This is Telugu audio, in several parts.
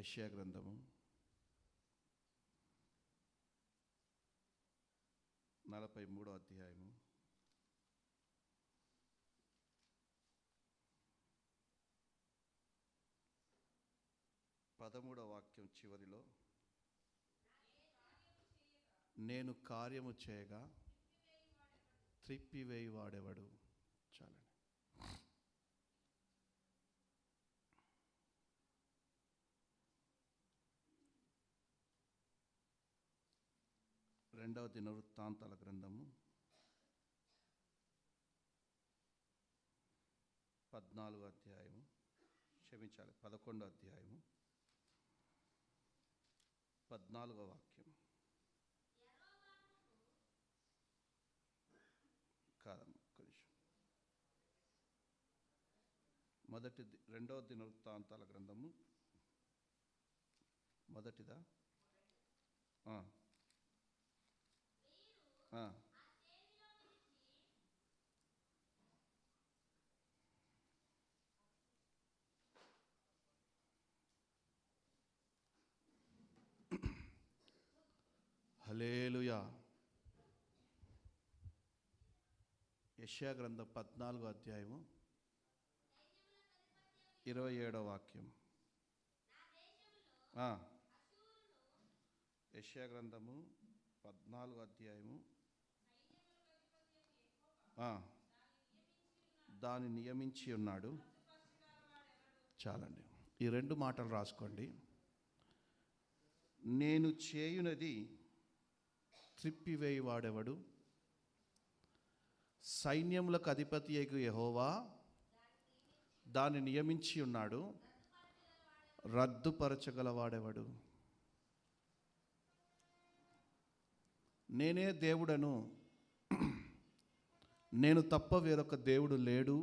యెషయా గ్రంథము 43వ అధ్యాయము 13వ వాక్యం చివరిలో, నేను కార్యము చేయగా త్రిప్పివేయువాడెవడు. చాలండి. రెండవ దినవృత్తాంతాల గ్రంథము 11వ అధ్యాయము 14వ వాక్యం. కాదమ్మా, రెండవ దినవృత్తాంతాల గ్రంథము మొదటిదా? హల్లెలూయా. యెషయా గ్రంథం 14వ అధ్యాయము 27వ వాక్యం. యెషయా గ్రంథము 14వ అధ్యాయము దాన్ని నియమించి ఉన్నాడు. చాలండి, ఈ రెండు మాటలు రాసుకోండి. నేను చేయునది త్రిప్పివేయువాడెవడు? సైన్యములకు అధిపతియగు యెహోవా దాన్ని నియమించి ఉన్నాడు. రద్దుపరచగలవాడెవడు? నేనే దేవుడను, నేను తప్ప వేరొక దేవుడు లేడు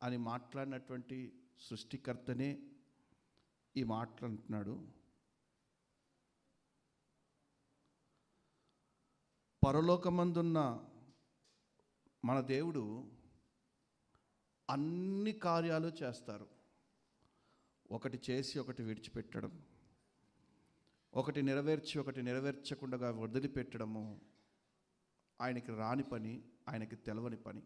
అని మాట్లాడినటువంటి సృష్టికర్తనే ఈ మాట్లాడుతున్నాడు. పరలోకమందున్న మన దేవుడు అన్ని కార్యాలు చేస్తారు. ఒకటి చేసి ఒకటి విడిచిపెట్టడం, ఒకటి నెరవేర్చి ఒకటి నెరవేర్చకుండా వదిలిపెట్టడము ఆయనకి రాని పని, ఆయనకి తెలవని పని.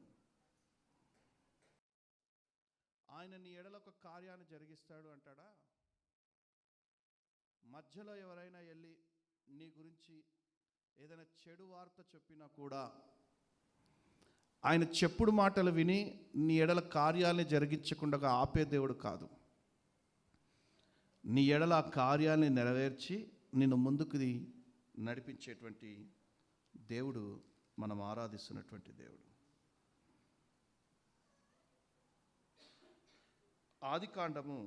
ఆయన నీ ఎడల ఒక కార్యాన్ని జరిగిస్తాడు అంటాడా? మధ్యలో ఎవరైనా వెళ్ళి నీ గురించి ఏదైనా చెడు వార్త చెప్పినా కూడా ఆయన చెప్పుడు మాటలు విని నీ ఎడల కార్యాలని జరిగించకుండా ఆపే దేవుడు కాదు. నీ ఎడల ఆ కార్యాలని నెరవేర్చి నిన్ను ముందుకు నడిపించేటువంటి దేవుడు మనం ఆరాధిస్తున్నటువంటి దేవుడు. ఆదికాండము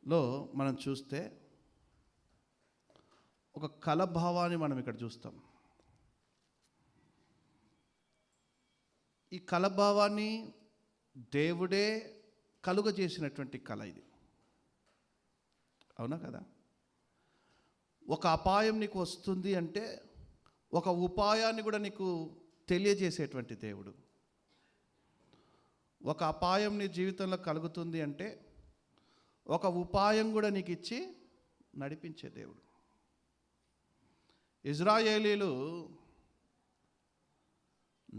1 మనం చూస్తే ఒక కలభావాన్ని మనం ఇక్కడ చూస్తాం. ఈ కలభావాన్ని దేవుడే కలుగజేసినటువంటి కళ ఇది. అవునా కదా? ఒక అపాయం నీకు వస్తుంది అంటే ఒక ఉపాయాన్ని కూడా నీకు తెలియజేసేటువంటి దేవుడు. ఒక అపాయం నీ జీవితంలో కలుగుతుంది అంటే ఒక ఉపాయం కూడా నీకు ఇచ్చి నడిపించే దేవుడు. ఇజ్రాయేలీలు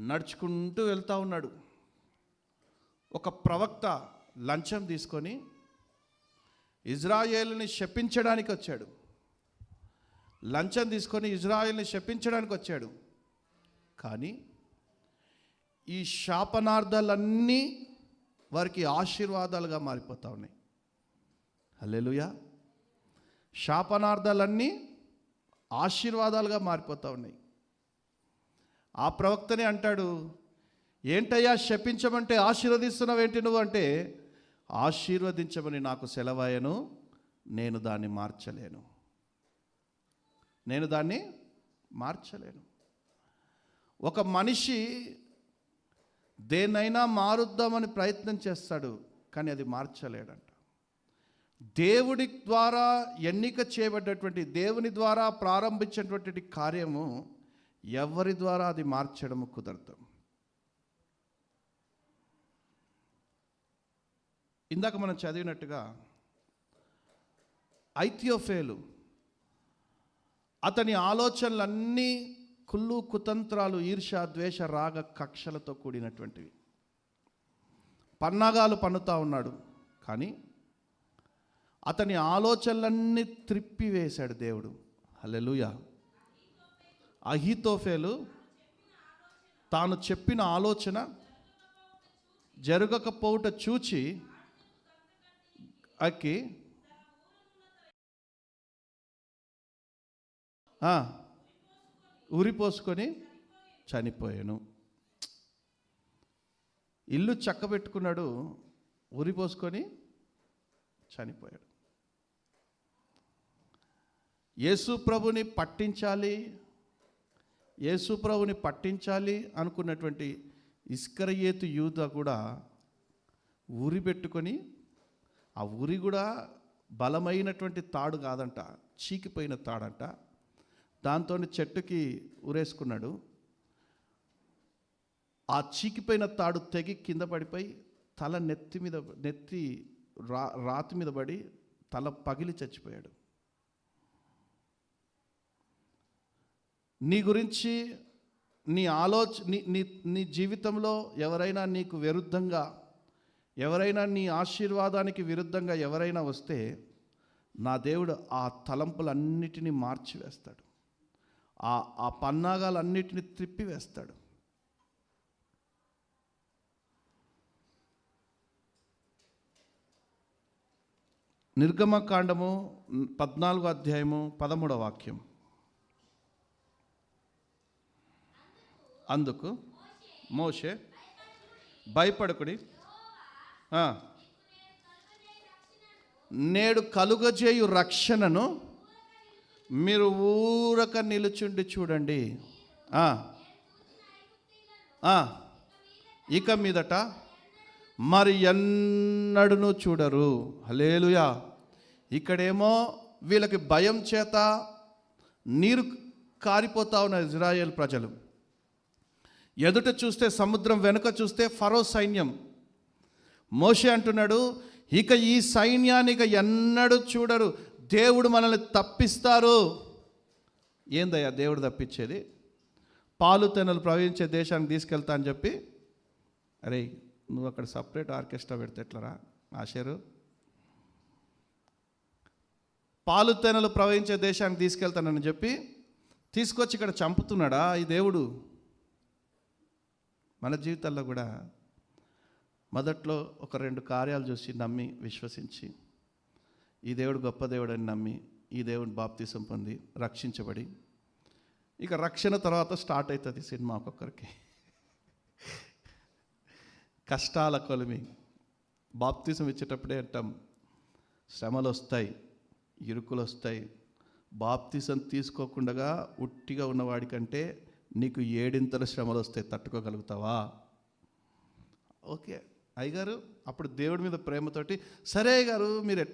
నడుచుకుంటూ వెళ్తూ ఉన్నాడు. ఒక ప్రవక్త లంచం తీసుకొని ఇజ్రాయేలుని శపించడానికి వచ్చాడు. లంచం తీసుకొని ఇజ్రాయేల్ని శపించడానికి వచ్చాడు. కానీ ఈ శాపనార్థాలన్నీ వారికి ఆశీర్వాదాలుగా మారిపోతూ ఉన్నాయి. హల్లెలూయా. శాపనార్థాలన్నీ ఆశీర్వాదాలుగా మారిపోతూ ఉన్నాయి. ఆ ప్రవక్తనే అంటాడు, ఏంటయ్యా శపించమంటే ఆశీర్వదిస్తున్నావేంటి నువ్వు అంటే, ఆశీర్వదించమని నాకు సెలవాయను, నేను దాన్ని మార్చలేను. నేను దాన్ని మార్చలేను. ఒక మనిషి దేన్నైనా మారుద్దామని ప్రయత్నం చేస్తాడు, కానీ అది మార్చలేడంట. దేవుడి ద్వారా ఎన్నిక చేయబడ్డటువంటి, దేవుని ద్వారా ప్రారంభించినటువంటి కార్యము ఎవరి ద్వారా అది మార్చడము కుదరదు. ఇందాక మనం చదివినట్టుగా ఐథియోఫేలు అతని ఆలోచనలన్నీ కుళ్ళు కుతంత్రాలు, ఈర్ష్య, ద్వేష, రాగ, కక్షలతో కూడినటువంటివి. పన్నాగాలు పన్నుతా ఉన్నాడు, కానీ అతని ఆలోచనలన్నీ త్రిప్పివేశాడు దేవుడు. హల్లెలూయా. అహీతోఫేలు తాను చెప్పిన ఆలోచన జరగకపోవుట చూచి అక్కి ఊరిపోసుకొని చనిపోయాను. ఇల్లు చక్కబెట్టుకున్నాడు, ఊరిపోసుకొని చనిపోయాడు. యేసు ప్రభుని పట్టించాలి అనుకున్నటువంటి ఇస్కరియోతు యూదా కూడా ఊరి పెట్టుకొని, ఆ ఊరి కూడా బలమైనటువంటి తాడు కాదంట, చీకిపోయిన తాడంట. దాంతో చెట్టుకి ఊరేసుకున్నాడు. ఆ చీకిపోయిన తాడు తెగి కింద పడిపోయి తల నెత్తి రాతి మీద పడి తల పగిలి చచ్చిపోయాడు. నీ గురించి నీ జీవితంలో ఎవరైనా నీకు విరుద్ధంగా, ఎవరైనా నీ ఆశీర్వాదానికి విరుద్ధంగా ఎవరైనా వస్తే, నా దేవుడు ఆ తలంపులన్నిటినీ మార్చివేస్తాడు, ఆ పన్నాగాలన్నిటిని త్రిప్పివేస్తాడు. నిర్గమకాండము 14వ అధ్యాయము 13వ వాక్యం. అందుకు మోషే, భయపడకుడి, నేడు కలుగజేయు రక్షణను మీరు ఊరక నిలుచుండి చూడండి. ఇక మీదట మరి ఎన్నడూ చూడరు. హల్లెలూయా. ఇక్కడేమో వీళ్ళకి భయం చేత నీరు కారిపోతా ఉన్న ఇజ్రాయేల్ ప్రజలు, ఎదుట చూస్తే సముద్రం, వెనుక చూస్తే ఫరో సైన్యం. మోషే అంటున్నాడు, ఇక ఈ సైన్యానికి ఎన్నడూ చూడరు, దేవుడు మనల్ని తప్పిస్తారు. ఏందయ్యా దేవుడు తప్పించేది? పాలు తేనెలు ప్రవహించే దేశానికి తీసుకెళ్తా అని చెప్పి, అరే నువ్వు అక్కడ సపరేట్ ఆర్కెస్ట్రా పెడితే ఎట్లరా ఆశేరు? పాలు తేనెలు ప్రవహించే దేశానికి తీసుకెళ్తానని చెప్పి తీసుకొచ్చి ఇక్కడ చంపుతున్నాడా ఈ దేవుడు? మన జీవితాల్లో కూడా మొదట్లో ఒక 2 కార్యాలు చూసి నమ్మి, విశ్వసించి, ఈ దేవుడు గొప్ప దేవుడు అని నమ్మి, ఈ దేవుని బాప్తీసం పొంది రక్షించబడి, ఇక రక్షణ తర్వాత స్టార్ట్ అవుతుంది సినిమా ఒక్కొక్కరికి. కష్టాల కొలిమి. బాప్తీసం ఇచ్చేటప్పుడే అంటాం, శ్రమలు వస్తాయి, ఇరుకులు వస్తాయి. బాప్తీసం తీసుకోకుండా ఉట్టిగా ఉన్నవాడికంటే నీకు 7 శ్రమలు వస్తాయి, తట్టుకోగలుగుతావా? ఓకే అయ్యగారు, అప్పుడు దేవుడి మీద ప్రేమతోటి, సరే గారు మీరు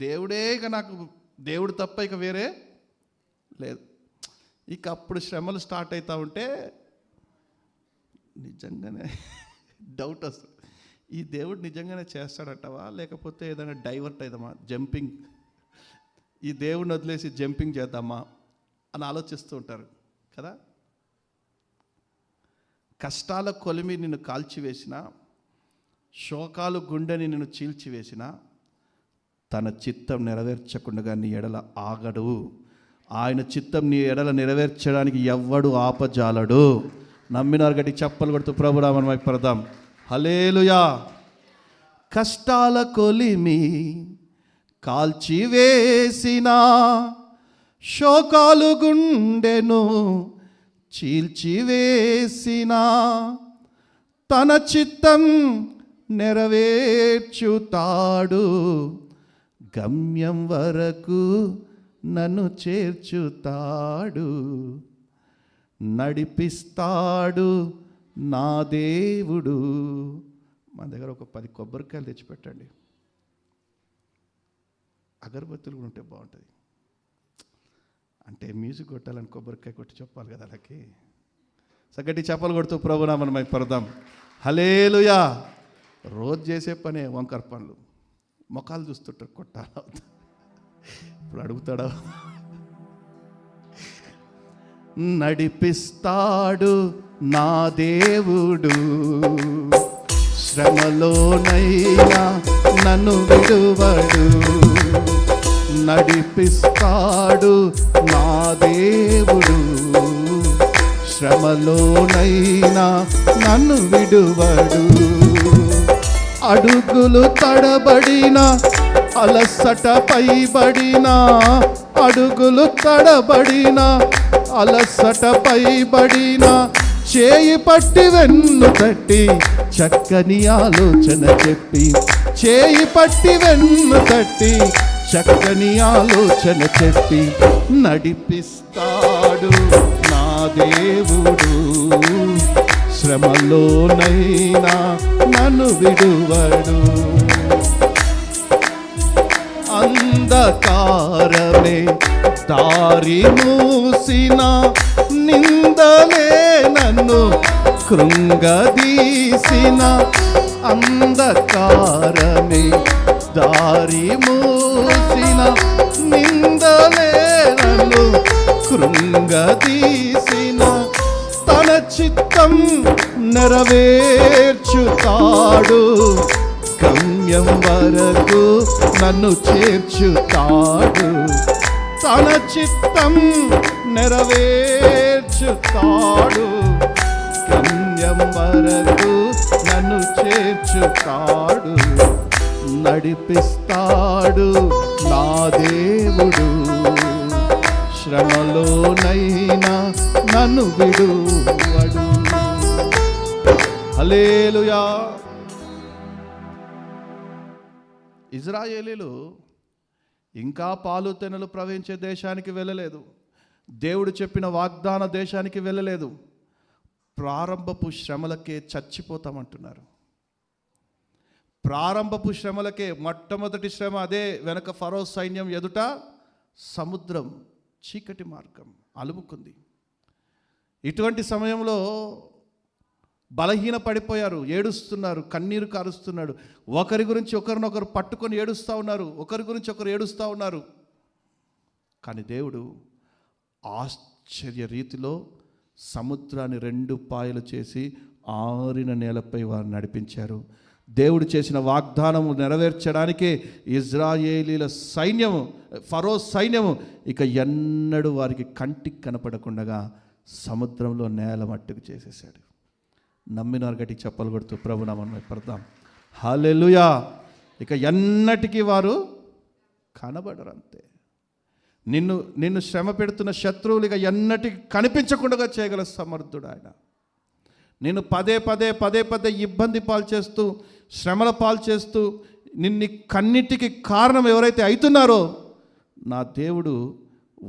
దేవుడే ఇక నాకు దేవుడు తప్ప ఇక వేరే లేదు. ఇక అప్పుడు శ్రమలు స్టార్ట్ అవుతూ ఉంటే నిజంగానే డౌట్ వస్తుంది, ఈ దేవుడు నిజంగానే చేస్తాడంటావా, లేకపోతే ఏదైనా డైవర్ట్ అవుదామా, జంపింగ్, ఈ దేవుడిని వదిలేసి జంపింగ్ చేద్దామా అని ఆలోచిస్తూ ఉంటారు కదా. కష్టాల కొలిమి నిన్ను కాల్చివేసిన, శోకాలు గుండెని నిన్ను చీల్చివేసిన, తన చిత్తం నెరవేర్చకుండా నీ ఎడల ఆగడు. ఆయన చిత్తం నీ ఎడల నెరవేర్చడానికి ఎవ్వడు ఆపజాలడు. నమ్మినారు గట్టి చప్పలు కొడుతూ ప్రభునామం వైపు పడదాం. హల్లెలూయా. కష్టాల కొలిమి కాల్చివేసిన, శోకాలు గుండెను చీల్చివేసిన, తన చిత్తం నెరవేర్చుతాడు, గమ్యం వరకు నన్ను చేర్చుతాడు, నడిపిస్తాడు నా దేవుడు. మన దగ్గర ఒక 10 కొబ్బరికాయలు తెచ్చిపెట్టండి, అగరబత్తులు కూడా ఉంటే బాగుంటుంది. అంటే మ్యూజిక్ కొట్టాలని కొబ్బరికాయ కొట్టి చెప్పాలి కదా వాళ్ళకి. సగటి చెప్పలు కొడుతూ ప్రభునామని మైపడదాం. హల్లెలూయా. రోజు చేసే పనే వంకర పనులు, మొఖాలు చూస్తుంటారు కొట్టాల. ఇప్పుడు అడుగుతాడా? నడిపిస్తాడు నా దేవుడు, శ్రమలోనైనా నన్ను విడువడు. నడిపిస్తాడు నా దేవుడు, శ్రమలోనైనా నన్ను విడువడు. అడుగులు తడబడిన, అలసట పైబడిన, అడుగులు తడబడిన, అలసట పైబడిన, చేయి పట్టి వెన్ను తట్టి చక్కని ఆలోచన చెప్పి, చేయి పట్టి వెన్ను తట్టి చక్కని ఆలోచన చెప్పి, నడిపిస్తాడు నా దేవుడు, శ్రమలోనైనా నన్ను విడువడు. అంధకారమే దారి మూసిన, నిందలే నన్ను కృంగదీసిన, అంధకారమే దారి మూసిన, నిందలే నన్ను కృంగదీసిన, తన చిత్తం నెరవేర్చుతాడు, గమ్యం వరకు నన్ను చేర్చుతాడు. తన చిత్తం నెరవేర్చుతాడు, గమ్యం వరకు నన్ను చేర్చుతాడు. నడిపిస్తాడు నా దేవుడు, శ్రమలోనైనా నన్ను విడువడు. హల్లెలూయా. ఇజ్రాయేలీలు ఇంకా పాలు తెనలు ప్రవహించే దేశానికి వెళ్ళలేదు, దేవుడు చెప్పిన వాగ్దాన దేశానికి వెళ్ళలేదు. ప్రారంభపు శ్రమలకే చచ్చిపోతామంటున్నారు. ప్రారంభపు శ్రమలకే, మొట్టమొదటి శ్రమ అదే. వెనక ఫరో సైన్యం ఎదుట సముద్రం, చీకటి మార్గం అలుముకుంది. ఇటువంటి సమయంలో బలహీన పడిపోయారు, ఏడుస్తున్నారు, కన్నీరు కారుస్తున్నాడు. ఒకరి గురించి ఒకరినొకరు పట్టుకొని ఏడుస్తూ ఉన్నారు, ఒకరి గురించి ఒకరు ఏడుస్తూ ఉన్నారు. కానీ దేవుడు ఆశ్చర్య రీతిలో సముద్రాన్ని 2 పాయలు చేసి ఆరిన నేలపై వారు నడిపించారు. దేవుడు చేసిన వాగ్దానము నెరవేర్చడానికే ఇజ్రాయేలీల సైన్యము, ఫరో సైన్యము ఇక ఎన్నడూ వారికి కంటికి కనపడకుండా సముద్రంలో నేల మట్టుకు చేసేసాడు. నమ్మినారు గట్టి చెప్పలు కొడుతూ ప్రభునామం పడదాం. హల్లెలూయా. ఇక ఎన్నటికీ వారు కనబడరు, అంతే. నిన్ను శ్రమ పెడుతున్న శత్రువులు ఇక ఎన్నటికి కనిపించకుండా చేయగల సమర్థుడు ఆయన. నిన్ను పదే పదే ఇబ్బంది పాలు చేస్తూ, శ్రమల పాలు చేస్తూ, నిన్ను కన్నిటికి కారణం ఎవరైతే అవుతున్నారో నా దేవుడు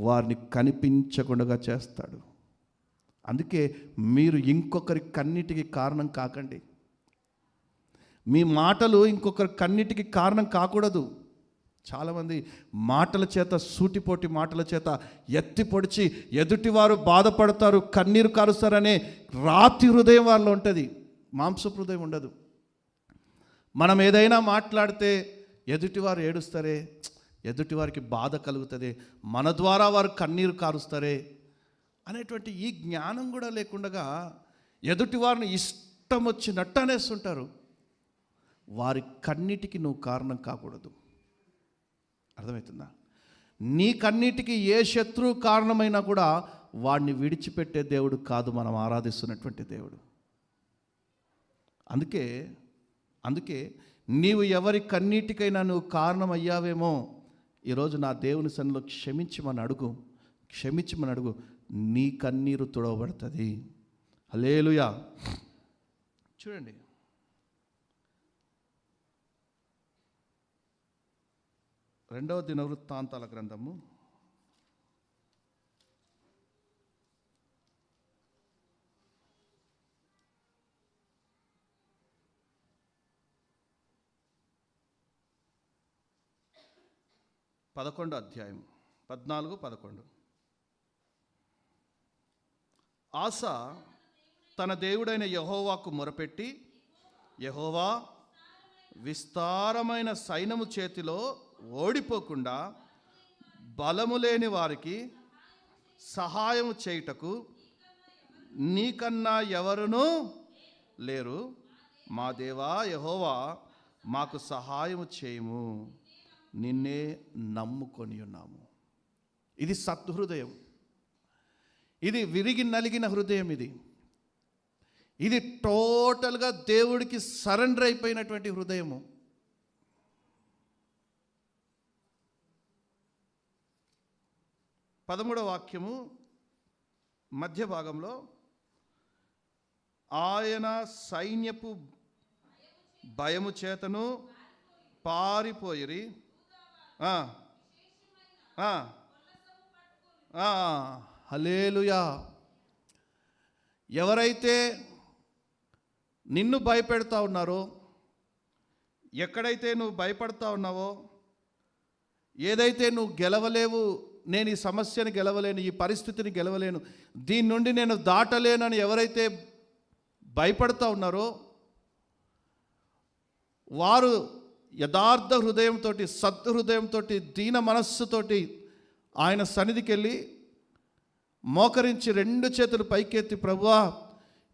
వారిని కనిపించకుండా చేస్తాడు. అందుకే మీరు ఇంకొకరి కన్నిటికి కారణం కాకండి. మీ మాటలు ఇంకొకరి కన్నిటికి కారణం కాకూడదు. చాలామంది మాటల చేత, సూటిపోటి మాటల చేత ఎత్తి పొడిచి ఎదుటివారు బాధపడతారు, కన్నీరు కారుస్తారనే రాతి హృదయం వాళ్ళలో ఉంటుంది, మాంసపు హృదయం ఉండదు. మనం ఏదైనా మాట్లాడితే ఎదుటివారు ఏడుస్తారే, ఎదుటివారికి బాధ కలుగుతుంది, మన ద్వారా వారు కన్నీరు కారుస్తారే అనేటువంటి ఈ జ్ఞానం కూడా లేకుండా ఎదుటివారిని ఇష్టం వచ్చినట్టు అనేస్తుంటారు. వారి కన్నిటికి నువ్వు కారణం కాకూడదు. అర్థమవుతుందా? నీ కన్నిటికి ఏ శత్రువు కారణమైనా కూడా వాడిని విడిచిపెట్టే దేవుడు కాదు మనం ఆరాధిస్తున్నటువంటి దేవుడు. అందుకే నీవు ఎవరి కన్నీటికైనా నువ్వు కారణమయ్యావేమో, ఈరోజు నా దేవుని సన్నిధిలో క్షమించమని అడుగు. నీ కన్నీరు తుడవబడుతుంది. హల్లెలూయా. చూడండి, రెండవ దినవృత్తాంతాల గ్రంథము 11 అధ్యాయం 14-11. ఆసా తన దేవుడైన యెహోవాకు మొరపెట్టి, యెహోవా, విస్తారమైన సైన్యము చేతిలో ఓడిపోకుండా బలము లేని వారికి సహాయము చేయుటకు నీకన్నా ఎవరునూ లేరు. మా దేవా యెహోవా, మాకు సహాయము చేయము, నిన్నే నమ్ముకొని ఉన్నాము. ఇది సత్హృదయం, ఇది విరిగి నలిగిన హృదయం. ఇది టోటల్గా దేవుడికి సరెండర్ అయిపోయినటువంటి హృదయము. పదమూడవ వాక్యము మధ్య భాగంలో, ఆయన సైన్యపు భయము చేతను పారిపోయిరి, హల్లెలూయా. ఎవరైతే నిన్ను భయపెడతా ఉన్నారో, ఎక్కడైతే నువ్వు భయపడతా ఉన్నావో, ఏదైతే నువ్వు గెలవలేవు, నేను ఈ సమస్యని గెలవలేను, ఈ పరిస్థితిని గెలవలేను, దీని నుండి నేను దాటలేనని ఎవరైతే భయపడతా ఉన్నారో, వారు యథార్థ హృదయంతో, సద్హృదయంతో, దీన మనస్సుతోటి ఆయన సన్నిధికి వెళ్ళి మోకరించి 2 చేతులు పైకెత్తి, ప్రభువా,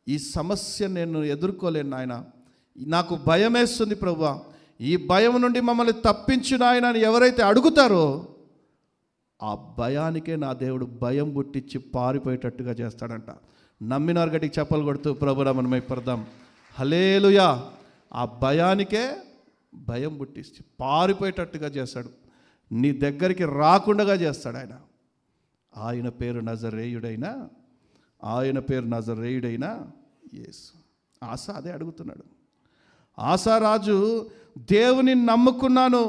ఈ సమస్య నేను ఎదుర్కోలేను నాయన, నాకు భయం వేస్తుంది ప్రభువా, ఈ భయం నుండి మమ్మల్ని తప్పించు నాయన అని ఎవరైతే అడుగుతారో, ఆ భయానికే నా దేవుడు భయం పుట్టించి పారిపోయేటట్టుగా చేస్తాడంట. నమ్మినారు గట్టికి చెప్పలు కొడుతూ ప్రభునామమున మహిమపడదాం. హల్లెలూయా. ఆ భయానికే భయం పుట్టించి పారిపోయేటట్టుగా చేస్తాడు, నీ దగ్గరికి రాకుండా చేస్తాడు ఆయన. ఆయన పేరు నజరేయుడైన యేసు. ఆసా అదే అడుగుతున్నాడు. ఆసారాజు, దేవుని నమ్ముకున్నాను,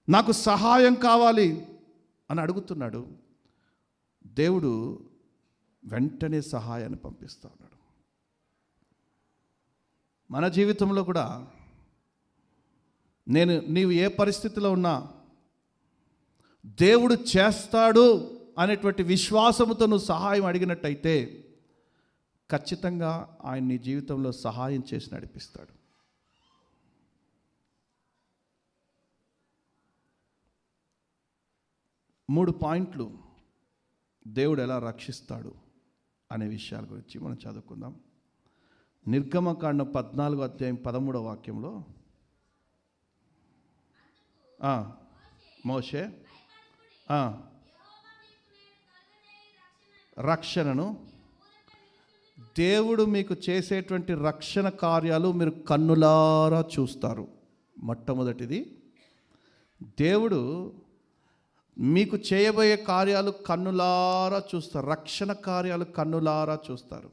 నాకు సహాయం కావాలి అని అడుగుతున్నాడు. దేవుడు వెంటనే సహాయాన్ని పంపిస్తా ఉన్నాడు. మన జీవితంలో కూడా నీవు ఏ పరిస్థితిలో ఉన్నా దేవుడు చేస్తాడు అనేటువంటి విశ్వాసముతో నువ్వు సహాయం అడిగినట్టయితే ఖచ్చితంగా ఆయన నీ జీవితంలో సహాయం చేసి నడిపిస్తాడు. మూడు పాయింట్లు దేవుడు ఎలా రక్షిస్తాడు అనే విషయాల గురించి మనం చదువుకుందాం. నిర్గమకాండం 14 అధ్యాయం 13వ వాక్యంలో, మోషే రక్షణను, దేవుడు మీకు చేసేటువంటి రక్షణ కార్యాలు మీరు కన్నులారా చూస్తారు. మొట్టమొదటిది, దేవుడు మీకు చేయబోయే కార్యాలు కన్నులారా చూస్తారు. రక్షణ కార్యాలు కన్నులారా చూస్తారు.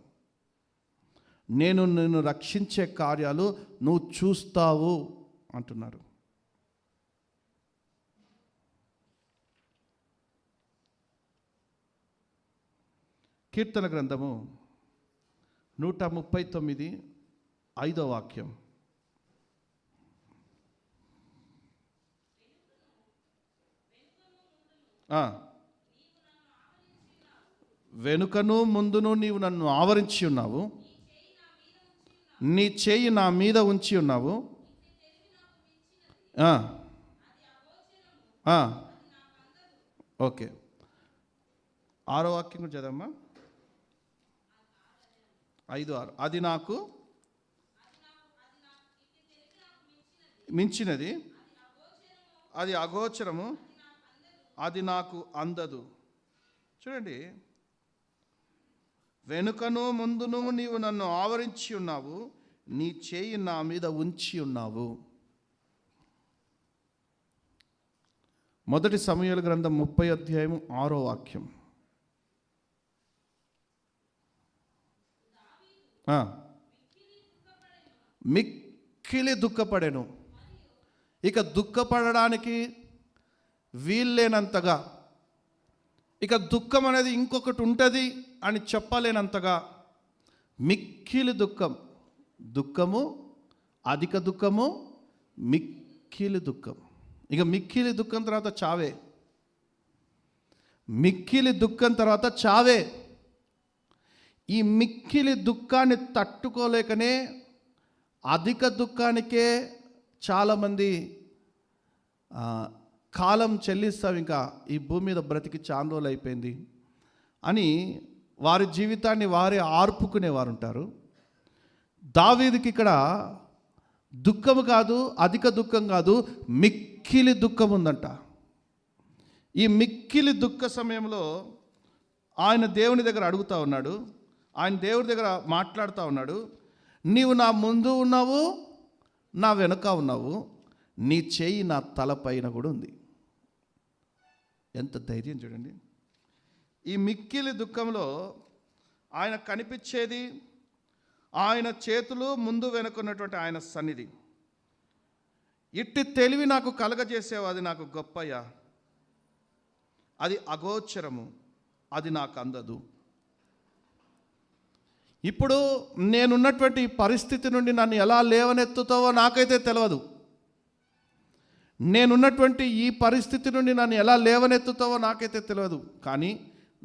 నేను నిన్ను రక్షించే కార్యాలు నువ్వు చూస్తావు అంటున్నారు. కీర్తన గ్రంథము 139 5వ వాక్యం, వెనుకను ముందును నీవు నన్ను ఆవరించి ఉన్నావు, నీ చేయి నా మీద ఉంచి ఉన్నావు. ఓకే, 6వ వాక్యం కూడా చదవమ్మా. 5:6, అది నాకు మించినది, అది అగోచరము, అది నాకు అందదు. చూడండి, వెనుకను ముందును నీవు నన్ను ఆవరించి ఉన్నావు, నీ చేయి నా మీద ఉంచి ఉన్నావు. మొదటి సమూయేలు గ్రంథం 30 అధ్యాయం 6వ వాక్యం, మిక్కిలి దుఃఖపడెను. ఇక దుఃఖపడడానికి వీల్లేనంతగా, ఇక దుఃఖం అనేది ఇంకొకటి ఉంటుంది అని చెప్పలేనంతగా మిక్కిలి దుఃఖము, అధిక దుఃఖము, మిక్కిలి దుఃఖం. ఇక మిక్కిలి దుఃఖం తర్వాత చావే. మిక్కిలి దుఃఖం తర్వాత చావే. ఈ మిక్కిలి దుఃఖాన్ని తట్టుకోలేకనే అధిక దుఃఖానికే చాలామంది కాలం చెల్లిస్తాం, ఇంకా ఈ భూమి మీద బ్రతికి చాలా రోజులు అయిపోయింది అని వారి జీవితాన్ని వారే ఆర్పుకునేవారు ఉంటారు. దావీదుకి ఇక్కడ దుఃఖము కాదు, అధిక దుఃఖం కాదు, మిక్కిలి దుఃఖం ఉందంట. ఈ మిక్కిలి దుఃఖ సమయంలో ఆయన దేవుని దగ్గర అడుగుతూ ఉన్నాడు, ఆయన దేవుడి దగ్గర మాట్లాడుతూ ఉన్నాడు. నీవు నా ముందు ఉన్నావు, నా వెనుక ఉన్నావు, నీ చేయి నా తలపైన కూడా ఉంది. ఎంత ధైర్యం చూడండి. ఈ మిక్కిలి దుఃఖంలో ఆయన కనిపించేది ఆయన చేతులు, ముందు వెనుకున్నటువంటి ఆయన సన్నిధి. ఇట్టి తెలివి నాకు కలగజేసేవు, అది నాకు గొప్పయ్యా, అది అగోచరము, అది నాకు అందదు. ఇప్పుడు నేనున్నటువంటి పరిస్థితి నుండి నన్ను ఎలా లేవనెత్తుతావో నాకైతే తెలియదు. నేనున్నటువంటి ఈ పరిస్థితి నుండి నన్ను ఎలా లేవనెత్తుతావో నాకైతే తెలియదు. కానీ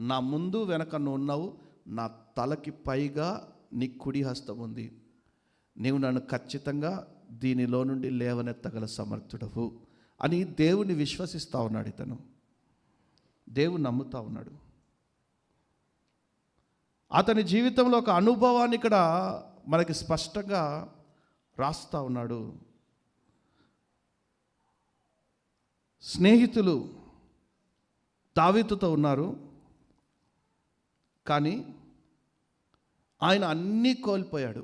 నా ముందు వెనక నువ్వు ఉన్నావు, నా తలకి పైగా నీ కుడి హస్తం ఉంది. నీవు నన్ను ఖచ్చితంగా దీనిలో నుండి లేవనెత్తగల సమర్థుడవు అని దేవుని విశ్వసిస్తూ ఉన్నాడు. ఇతను దేవుని నమ్ముతూ ఉన్నాడు. అతని జీవితంలో ఒక అనుభవాన్ని ఇక్కడ మనకి స్పష్టంగా రాస్తూ ఉన్నాడు. స్నేహితులు దావీదుతో ఉన్నారు, కానీ ఆయన అన్నీ కోల్పోయాడు.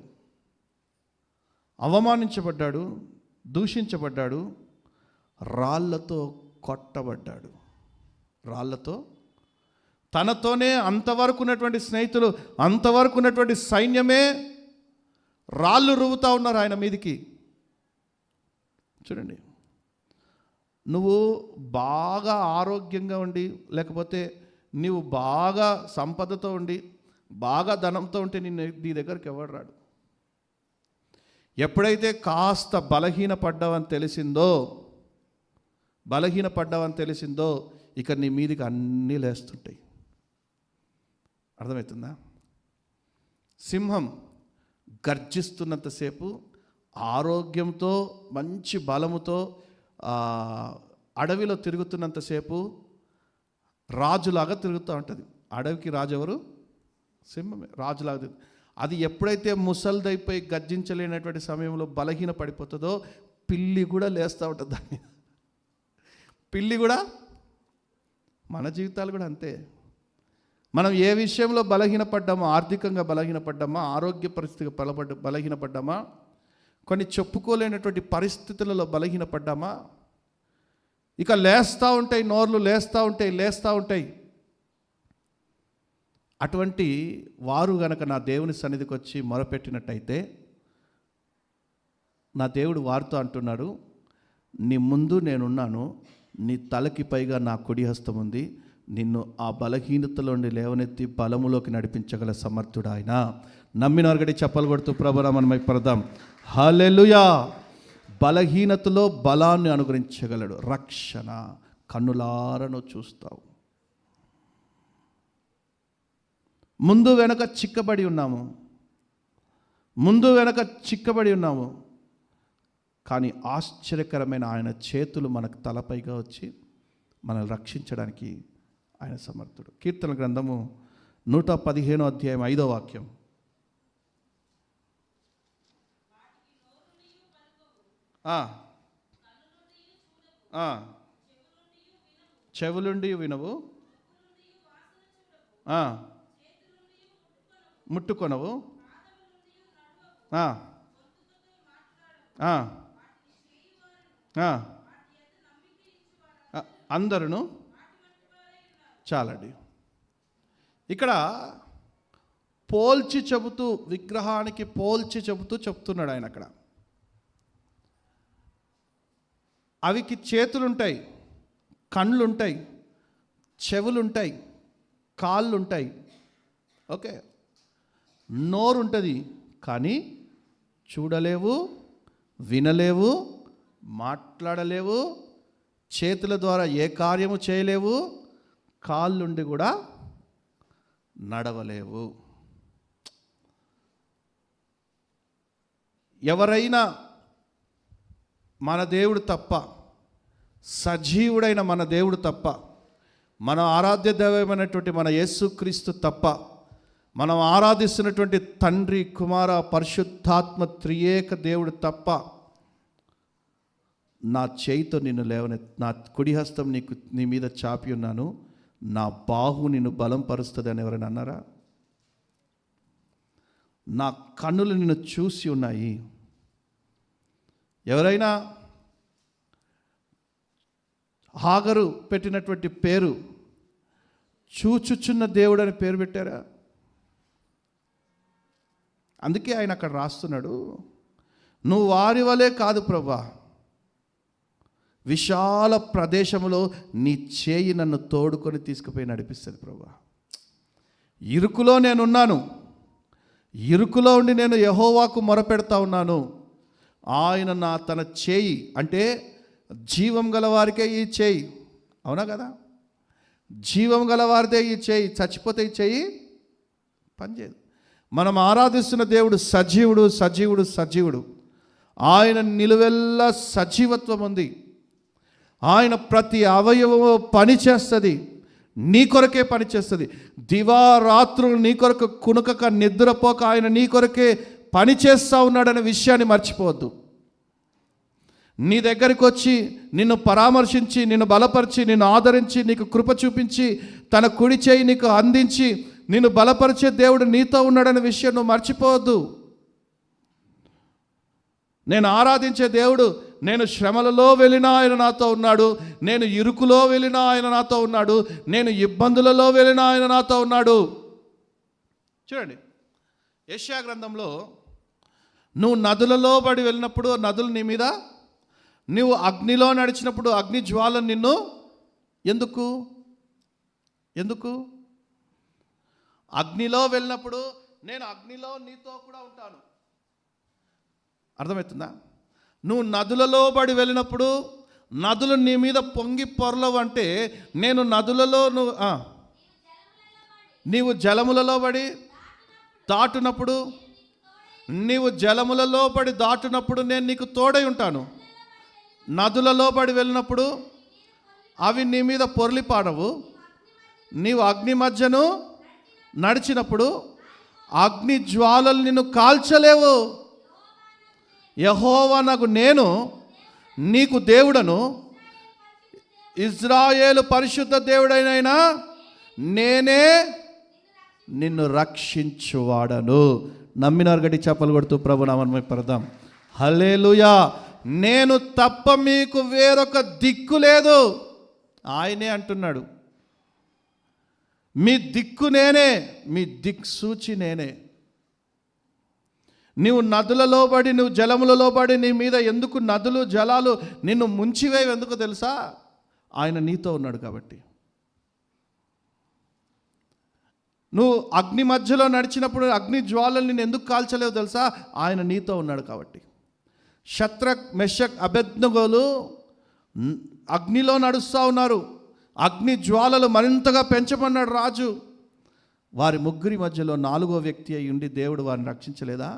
అవమానించబడ్డాడు, దూషించబడ్డాడు, రాళ్లతో కొట్టబడ్డాడు. రాళ్లతో తనతోనే అంతవరకు ఉన్నటువంటి స్నేహితులు, అంతవరకు ఉన్నటువంటి సైన్యమే రాళ్ళు రువ్వుతూ ఉన్నారు ఆయన మీదికి. చూడండి, నువ్వు బాగా ఆరోగ్యంగా ఉండి, లేకపోతే నీవు బాగా సంపదతో ఉండి, బాగా ధనంతో ఉంటే నీ దగ్గరికి ఎవరు రాడు. ఎప్పుడైతే కాస్త బలహీనపడ్డావని తెలిసిందో ఇక నీ మీదికి అన్నీ లేస్తుంటాయి. అర్థమవుతుందా? సింహం గర్జిస్తున్నంతసేపు, ఆరోగ్యంతో మంచి బలముతో అడవిలో తిరుగుతున్నంతసేపు రాజులాగా తిరుగుతూ ఉంటుంది. అడవికి రాజు ఎవరు? సింహమే. రాజులాగా అది ఎప్పుడైతే ముసల్దైపోయి గర్జించలేనటువంటి సమయంలో బలహీన పడిపోతుందో పిల్లి కూడా లేస్తూ ఉంటుంది దాన్ని. పిల్లి కూడా, మన జీవితాలు కూడా అంతే. మనం ఏ విషయంలో బలహీనపడ్డామో, ఆర్థికంగా బలహీనపడ్డామా, ఆరోగ్య పరిస్థితిగా బలహీనపడ్డామా, కొన్ని చెప్పుకోలేనటువంటి పరిస్థితులలో బలహీనపడ్డామా, ఇక లేస్తూ ఉంటాయి, నోర్లు లేస్తూ ఉంటాయి. అటువంటి వారు గనక నా దేవుని సన్నిధికి వచ్చి మొరపెట్టినట్టయితే, నా దేవుడు వారితో అంటున్నాడు, నీ ముందు నేనున్నాను, నీ తలకి పైగా నా కుడి హస్తం ఉంది, నిన్ను ఆ బలహీనతలో నుండి లేవనెత్తి బలములోకి నడిపించగల సమర్థుడు ఆయన. నమ్మిన వారికి చప్పలు కొడుతూ ప్రభునామమున మహిమపరదాం. హల్లెలూయా. బలహీనతలో బలాన్ని అనుగ్రహించగలడు. రక్షణ కన్నులారను చూస్తావు. ముందు వెనక చిక్కబడి ఉన్నాము, కానీ ఆశ్చర్యకరమైన ఆయన చేతులు మనకు తలపైగా వచ్చి మనల్ని రక్షించడానికి ఆయన సమర్థుడు. కీర్తన గ్రంథము 115వ అధ్యాయం 5వ వాక్యం. చెవులుండి వినవు, ముట్టుకొనవు, అందరూ చాలండి. ఇక్కడ పోల్చి చెబుతూ, విగ్రహానికి పోల్చి చెబుతున్నాడు ఆయన. అక్కడ అవికి చేతులుంటాయి, కళ్ళుంటాయి, చెవులుంటాయి, కాళ్ళుంటాయి, ఓకే, నోరుంటుంది, కానీ చూడలేవు, వినలేవు, మాట్లాడలేవు, చేతుల ద్వారా ఏ కార్యము చేయలేవు, కాళ్ళుండి కూడా నడవలేవు. ఎవరైనా మన దేవుడు తప్ప, సజీవుడైన మన దేవుడు తప్ప, మన ఆరాధ్య దైవమైనటువంటి మన యేసుక్రీస్తు తప్ప, మనం ఆరాధిస్తున్నటువంటి తండ్రి, కుమార, పరిశుద్ధాత్మ త్రియేక దేవుడు తప్ప, నా చేయితో నిన్ను నా కుడి హస్తం నీ మీద చాపి ఉన్నాను, నా బాహు నిన్ను బలం పరుస్తుంది అని ఎవరైనా అన్నారా? నా కన్నులు నిన్ను చూసి ఉన్నాయి. ఎవరైనా హాగరు పెట్టినటువంటి పేరు చూచుచున్న దేవుడు అని పేరు పెట్టారా? అందుకే ఆయన అక్కడ రాస్తున్నాడు, నువ్వు వారి వలే కాదు ప్రభువా, విశాల ప్రదేశంలో నీ చేయి నన్ను తోడుకొని తీసుకుపోయి నడిపిస్తుంది ప్రభువా. ఇరుకులో నేనున్నాను, ఇరుకులో ఉండి నేను యెహోవాకు మొరపెడతా ఉన్నాను. ఆయన తన చేయి, అంటే జీవం గలవారికే ఈ చేయి, అవునా కదా? జీవం గలవారిదే ఈ చేయి, చచ్చిపోతే ఈ చేయి పనిచేయదు. మనం ఆరాధిస్తున్న దేవుడు సజీవుడు, సజీవుడు, సజీవుడు. ఆయన నిలువెల్లా సజీవత్వం ఉంది. ఆయన ప్రతి అవయవము పనిచేస్తుంది, నీ కొరకే పనిచేస్తుంది. దివారాత్రులు నీ కొరకు కునుకక నిద్రపోక ఆయన నీ కొరకే పనిచేస్తూ ఉన్నాడనే విషయాన్ని మర్చిపోవద్దు. నీ దగ్గరికి వచ్చి నిన్ను పరామర్శించి, నిన్ను బలపరిచి, నిన్ను ఆదరించి, నీకు కృప చూపించి, తన కుడి చేయి నీకు అందించి నిన్ను బలపరిచే దేవుడు నీతో ఉన్నాడనే విషయం నువ్వు మర్చిపోవద్దు. నేను ఆరాధించే దేవుడు, నేను శ్రమలలో వెళ్ళినా ఆయన నాతో ఉన్నాడు, నేను ఇరుకులో వెళ్ళినా ఆయన నాతో ఉన్నాడు, నేను ఇబ్బందులలో వెళ్ళినా ఆయన నాతో ఉన్నాడు. చూడండి, యెషయా గ్రంథంలో నువ్వు నదులలో పడి వెళ్ళినప్పుడు నదులు నీ మీద, నువ్వు అగ్నిలో నడిచినప్పుడు అగ్ని జ్వాల నిన్ను ఎందుకు అగ్నిలో వెళ్ళినప్పుడు నేను అగ్నిలో నీతో కూడా ఉంటాను. అర్థమవుతుందా? నువ్వు నదులలో పడి వెళ్ళినప్పుడు నదులు నీ మీద పొంగి పొరలవు. అంటే నేను నదులలో నీవు జలములలో పడి దాటునప్పుడు, నీవు జలములలో పడి దాటునప్పుడు నేను నీకు తోడై ఉంటాను. నదులలో పడి వెళ్ళినప్పుడు అవి నీ మీద పొర్లి పాడవు. నీవు అగ్ని మధ్యను నడిచినప్పుడు అగ్ని జ్వాలలు నిన్ను కాల్చలేవు. యెహోవానగు నేను నీకు దేవుడను, ఇజ్రాయేలు పరిశుద్ధ దేవుడైనా నేనే నిన్ను రక్షించువాడను. నమ్మినారు గట్టి చప్పలు కొడుతూ ప్రభు నామమున పరదాం. హల్లెలూయా. నేను తప్ప మీకు వేరొక దిక్కు లేదు. ఆయనే అంటున్నాడు, మీ దిక్కు నేనే, మీ దిక్సూచి నేనే. నీవు నదులలో పడి, నువ్వు జలములలో పడి, నీ మీద ఎందుకు నదులు జలాలు నిన్ను ముంచివేవి ఎందుకు తెలుసా? ఆయన నీతో ఉన్నాడు కాబట్టి. నువ్వు అగ్ని మధ్యలో నడిచినప్పుడు అగ్ని జ్వాలలు నిన్ను ఎందుకు కాల్చలేవు తెలుసా? ఆయన నీతో ఉన్నాడు కాబట్టి. షద్రక్, మెషక్, అబేద్నెగోలు అగ్నిలో నడుస్తూ ఉన్నారు. అగ్ని జ్వాలలు మరింతగా పెంచమన్నాడు రాజు. వారి ముగ్గురి మధ్యలో నాలుగో వ్యక్తి అయి ఉండి దేవుడు వారిని రక్షించలేదా?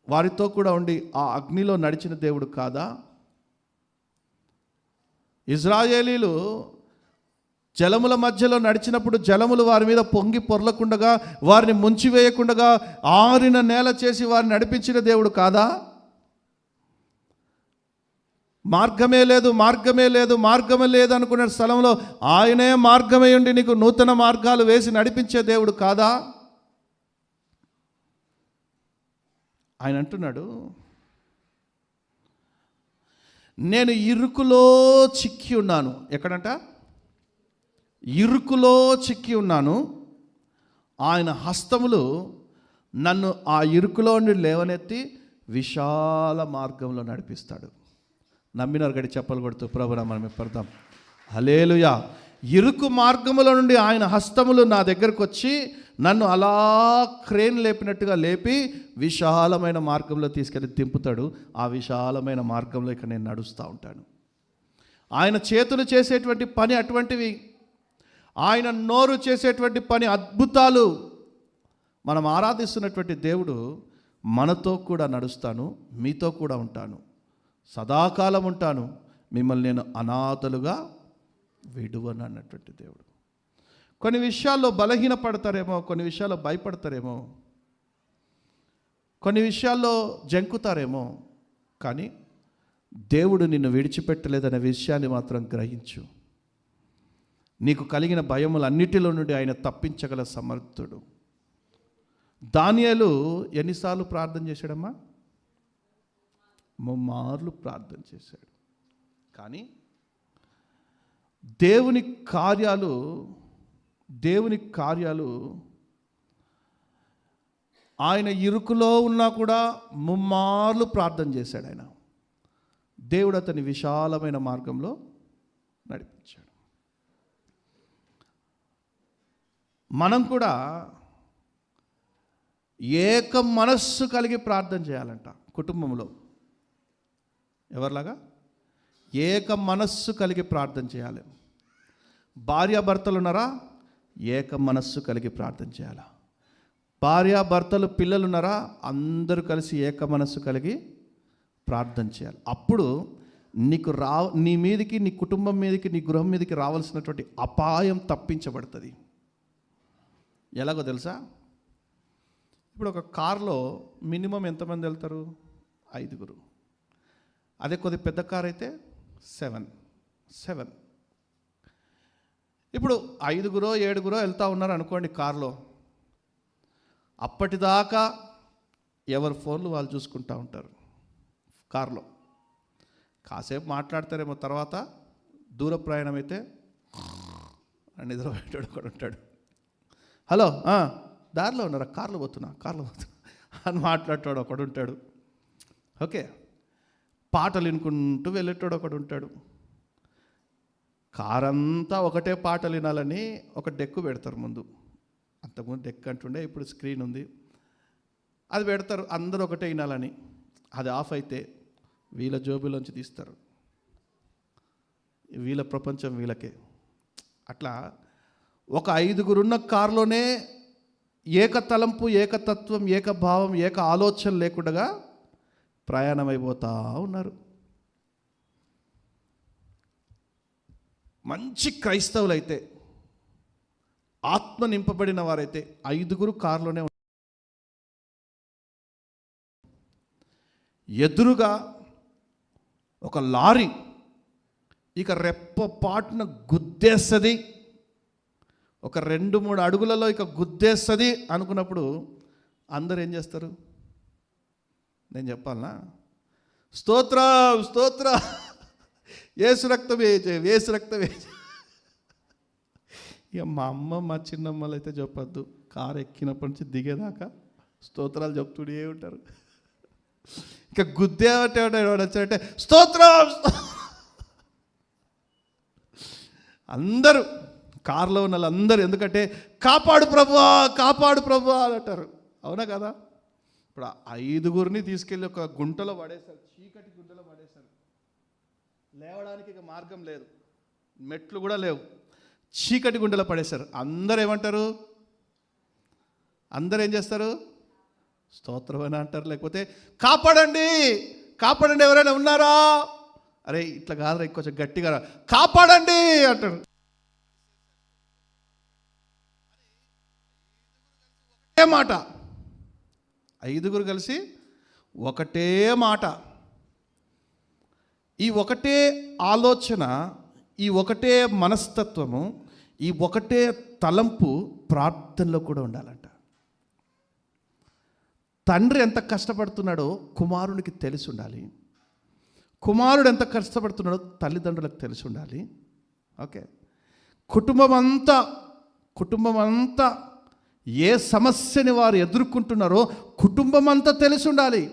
వారితో కూడా ఉండి ఆ అగ్నిలో నడిచిన దేవుడు కాదా? ఇజ్రాయేలీలు జలముల మధ్యలో నడిచినప్పుడు జలములు వారి మీద పొంగి పొర్లకుండగా, వారిని ముంచివేయకుండగా ఆరిన నేల చేసి వారిని నడిపించిన దేవుడు కాదా? మార్గమే లేదు అనుకునే స్థలంలో ఆయనే మార్గమై ఉండి నీకు నూతన మార్గాలు వేసి నడిపించే దేవుడు కాదా? ఆయన అంటున్నాడు, నేను ఇరుకులో చిక్కి ఉన్నాను. ఎక్కడంట? ఇరుకులో చిక్కి ఉన్నాను. ఆయన హస్తములు నన్ను ఆ ఇరుకులో నుండి లేవనెత్తి విశాల మార్గంలో నడిపిస్తాడు. నమ్మినారు గడి చెప్పలు కొడుతూ ప్రభు నామమున పరదాం. హల్లెలూయా. ఇరుకు మార్గముల నుండి ఆయన హస్తములు నా దగ్గరకు వచ్చి నన్ను అలా క్రేన్ లేపినట్టుగా లేపి విశాలమైన మార్గంలో తీసుకెళ్ళి దింపుతాడు. ఆ విశాలమైన మార్గంలో ఇక నేను నడుస్తూ ఉంటాను. ఆయన చేతులు చేసేటువంటి పని అటువంటివి. ఆయన నోరు చేసేటువంటి పని అద్భుతాలు. మనం ఆరాధిస్తున్నటువంటి దేవుడు మనతో కూడా నడుస్తాను, మీతో కూడా ఉంటాను, సదాకాలం ఉంటాను, మిమ్మల్ని నేను అనాథలుగా విడువను అన్నటువంటి దేవుడు. కొన్ని విషయాల్లో బలహీనపడతారేమో, కొన్ని విషయాల్లో భయపడతారేమో, కొన్ని విషయాల్లో జంకుతారేమో, కానీ దేవుడు నిన్ను విడిచిపెట్టలేదనే విషయాన్ని మాత్రం గ్రహించు. నీకు కలిగిన భయములన్నిటిలో నుండి ఆయన తప్పించగల సమర్థుడు. దానియేలు ఎన్నిసార్లు ప్రార్థన చేశాడమ్మా? 3 మార్లు ప్రార్థన చేశాడు. కానీ దేవుని కార్యాలు ఆయన ఇరుకులో ఉన్నా కూడా 3 మార్లు ప్రార్థన చేశాడు ఆయన. దేవుడు అతని విశాలమైన మార్గంలో నడిపించాడు. మనం కూడా ఏక మనస్సు కలిగి ప్రార్థన చేయాలంట. కుటుంబంలో ఎవరిలాగా? ఏక మనస్సు కలిగి ప్రార్థన చేయాలి. భార్యాభర్తలు ఉన్నారా? ఏక మనస్సు కలిగి ప్రార్థన చేయాలి. భార్యాభర్తలు పిల్లలు ఉన్నారా? అందరూ కలిసి ఏక మనస్సు కలిగి ప్రార్థన చేయాలి. అప్పుడు నీకు నీ మీదకి, నీ కుటుంబం మీదకి, నీ గృహం మీదకి రావాల్సినటువంటి అపాయం తప్పించబడుతుంది. ఎలాగో తెలుసా? ఇప్పుడు ఒక కారులో మినిమం ఎంతమంది వెళ్తారు? 5. అదే కొద్ది పెద్ద కార్ అయితే 7. ఇప్పుడు 5, 7 వెళ్తూ ఉన్నారు అనుకోండి కారులో. అప్పటిదాకా ఎవరి ఫోన్లు వాళ్ళు చూసుకుంటూ ఉంటారు కారులో. కాసేపు మాట్లాడతారేమో, తర్వాత దూర ప్రయాణం అయితే నిద్రపోయేటాడు ఒకడు ఉంటాడు. హలో, దారిలో ఉన్నారా? కార్లో పోతున్నా అని మాట్లాడతాడు ఒకడు ఉంటాడు. ఓకే, పాటలు వినుకుంటూ వెళ్ళేటాడు ఒకడు ఉంటాడు. కారంతా ఒకటే పాటలు వినాలని ఒక డెక్కు పెడతారు ముందు. అంతకుముందు డెక్ అంటుండే, ఇప్పుడు స్క్రీన్ ఉంది, అది పెడతారు అందరూ ఒకటే వినాలని. అది ఆఫ్ అయితే వీళ్ళ జోబులోంచి తీస్తారు, వీళ్ళ ప్రపంచం వీళ్ళకే. అట్లా ఒక 5 ఉన్న కారులోనే ఏక తలంపు, ఏకతత్వం, ఏకభావం, ఏక ఆలోచన లేకుండా ప్రయాణం అయిపోతూ ఉన్నారు. మంచి క్రైస్తవులైతే, ఆత్మ నింపబడిన వారైతే 5 కారులోనే. ఎదురుగా ఒక లారీ ఇక రెప్పపాటున గుద్దేస్తుంది, ఒక 2-3 అడుగులలో ఇక గుద్దేస్తుంది అనుకున్నప్పుడు అందరూ ఏం చేస్తారు? నేను చెప్పాలనా? స్తోత్రం స్తోత్రం, యేసు రక్తమే జయం, యేసు రక్తమే. ఇక మా అమ్మ, మా చిన్నమ్మలు అయితే చెప్పొద్దు, కారు ఎక్కినప్పటి నుంచి దిగేదాకా స్తోత్రాలు చెప్తూనే ఉంటారు. ఇక గుద్దే వచ్చారంటే స్తోత్రం. అందరూ కారులో ఉన్న వాళ్ళందరూ, ఎందుకంటే కాపాడు ప్రభువా, కాపాడు ప్రభువా అని అంటారు. అవునా కదా? ఇప్పుడు 5 తీసుకెళ్ళి ఒక గుంటలో పడేశారు, చీకటి గుంటలో పడేశారు. లేవడానికి ఇక మార్గం లేదు, మెట్లు కూడా లేవు, చీకటి గుంటలో పడేశారు. అందరూ ఏమంటారు? అందరూ ఏం చేస్తారు? స్తోత్రం అని అంటారు, లేకపోతే కాపాడండి కాపాడండి ఎవరైనా ఉన్నారా? అరే ఇట్లా కాదురా, ఇంకొంచెం గట్టిగా కాపాడండి అంటారు. ఒకటే మాట, 5 కలిసి ఒకటే మాట. ఈ ఒకటే ఆలోచన, ఈ ఒకటే మనస్తత్వము, ఈ ఒకటే తలంపు ప్రార్థనలో కూడా ఉండాలంట. తండ్రి ఎంత కష్టపడుతున్నాడో కుమారునికి తెలిసి ఉండాలి, కుమారుడు ఎంత కష్టపడుతున్నాడో తల్లిదండ్రులకు తెలిసి ఉండాలి. ఓకే, కుటుంబం అంతా ఏ సమస్యని వారు ఎదుర్కొంటున్నారో కుటుంబం అంతా తెలిసి ఉండాలి.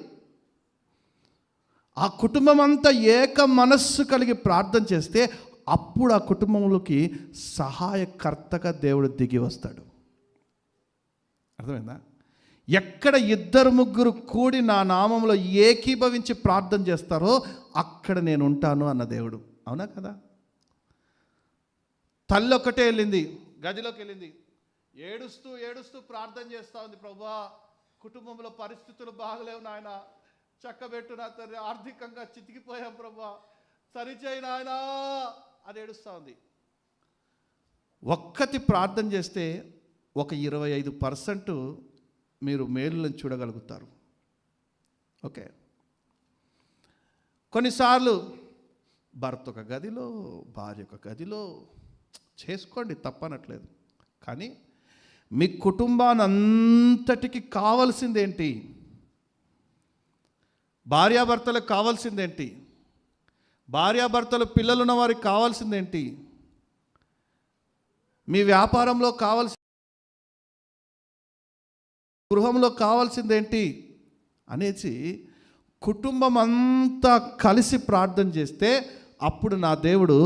ఆ కుటుంబం అంతా ఏక మనస్సు కలిగి ప్రార్థన చేస్తే అప్పుడు ఆ కుటుంబంలోకి సహాయకర్తగా దేవుడు దిగి వస్తాడు. అర్థమైందా? ఎక్కడ 2-3 కూడి నా నామంలో ఏకీభవించి ప్రార్థన చేస్తారో అక్కడ నేను ఉంటాను అన్న దేవుడు. అవునా కదా? తల్లి ఒక్కటే వెళ్ళింది, గదిలోకి వెళ్ళింది, ఏడుస్తూ ఏడుస్తూ ప్రార్థన చేస్తూ ఉంది, ప్రభువా కుటుంబంలో పరిస్థితులు బాగలేవు నాయన, చక్కబెట్టు నా తండ్రి, ఆర్థికంగా చితికిపోయాం ప్రభువా, సరిచేయి నాయనా అని ఏడుస్తూ ఉంది. ఒక్కటి ప్రార్థన చేస్తే ఒక 25% మీరు మేలులను చూడగలుగుతారు. ఓకే, కొన్నిసార్లు భర్త ఒక గదిలో, భార్య ఒక గదిలో చేసుకోండి, తప్పనట్లేదు. కానీ మీ కుటుంబాన్ని అంతటికి కావాల్సిందేంటి? భార్యాభర్తలకు కావాల్సిందేంటి? భార్యాభర్తలు పిల్లలున్న వారికి కావాల్సిందేంటి? మీ వ్యాపారంలో కావాల్సి, గృహంలో కావాల్సిందేంటి అనేసి కుటుంబం అంతా కలిసి ప్రార్థన చేస్తే అప్పుడు నా దేవుడు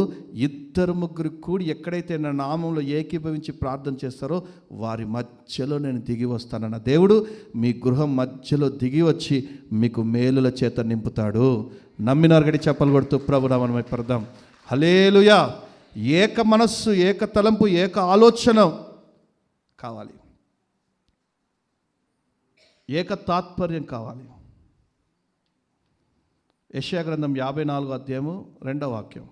2-3 కూడి ఎక్కడైతే నా నామంలో ఏకీభవించి ప్రార్థన చేస్తారో వారి మధ్యలో నేను దిగి వస్తానన్న దేవుడు మీ గృహం మధ్యలో దిగి వచ్చి మీకు మేలుల చేత నింపుతాడు. నమ్మినారు గడి చెప్పలు కొడుతూ ప్రభునామం పడదాం. హల్లెలూయా. ఏక మనస్సు, ఏక తలంపు, ఏక ఆలోచన కావాలి, ఏక తాత్పర్యం కావాలి. యెషయా గ్రంథం 54వ అధ్యాయము 2వ వాక్యం.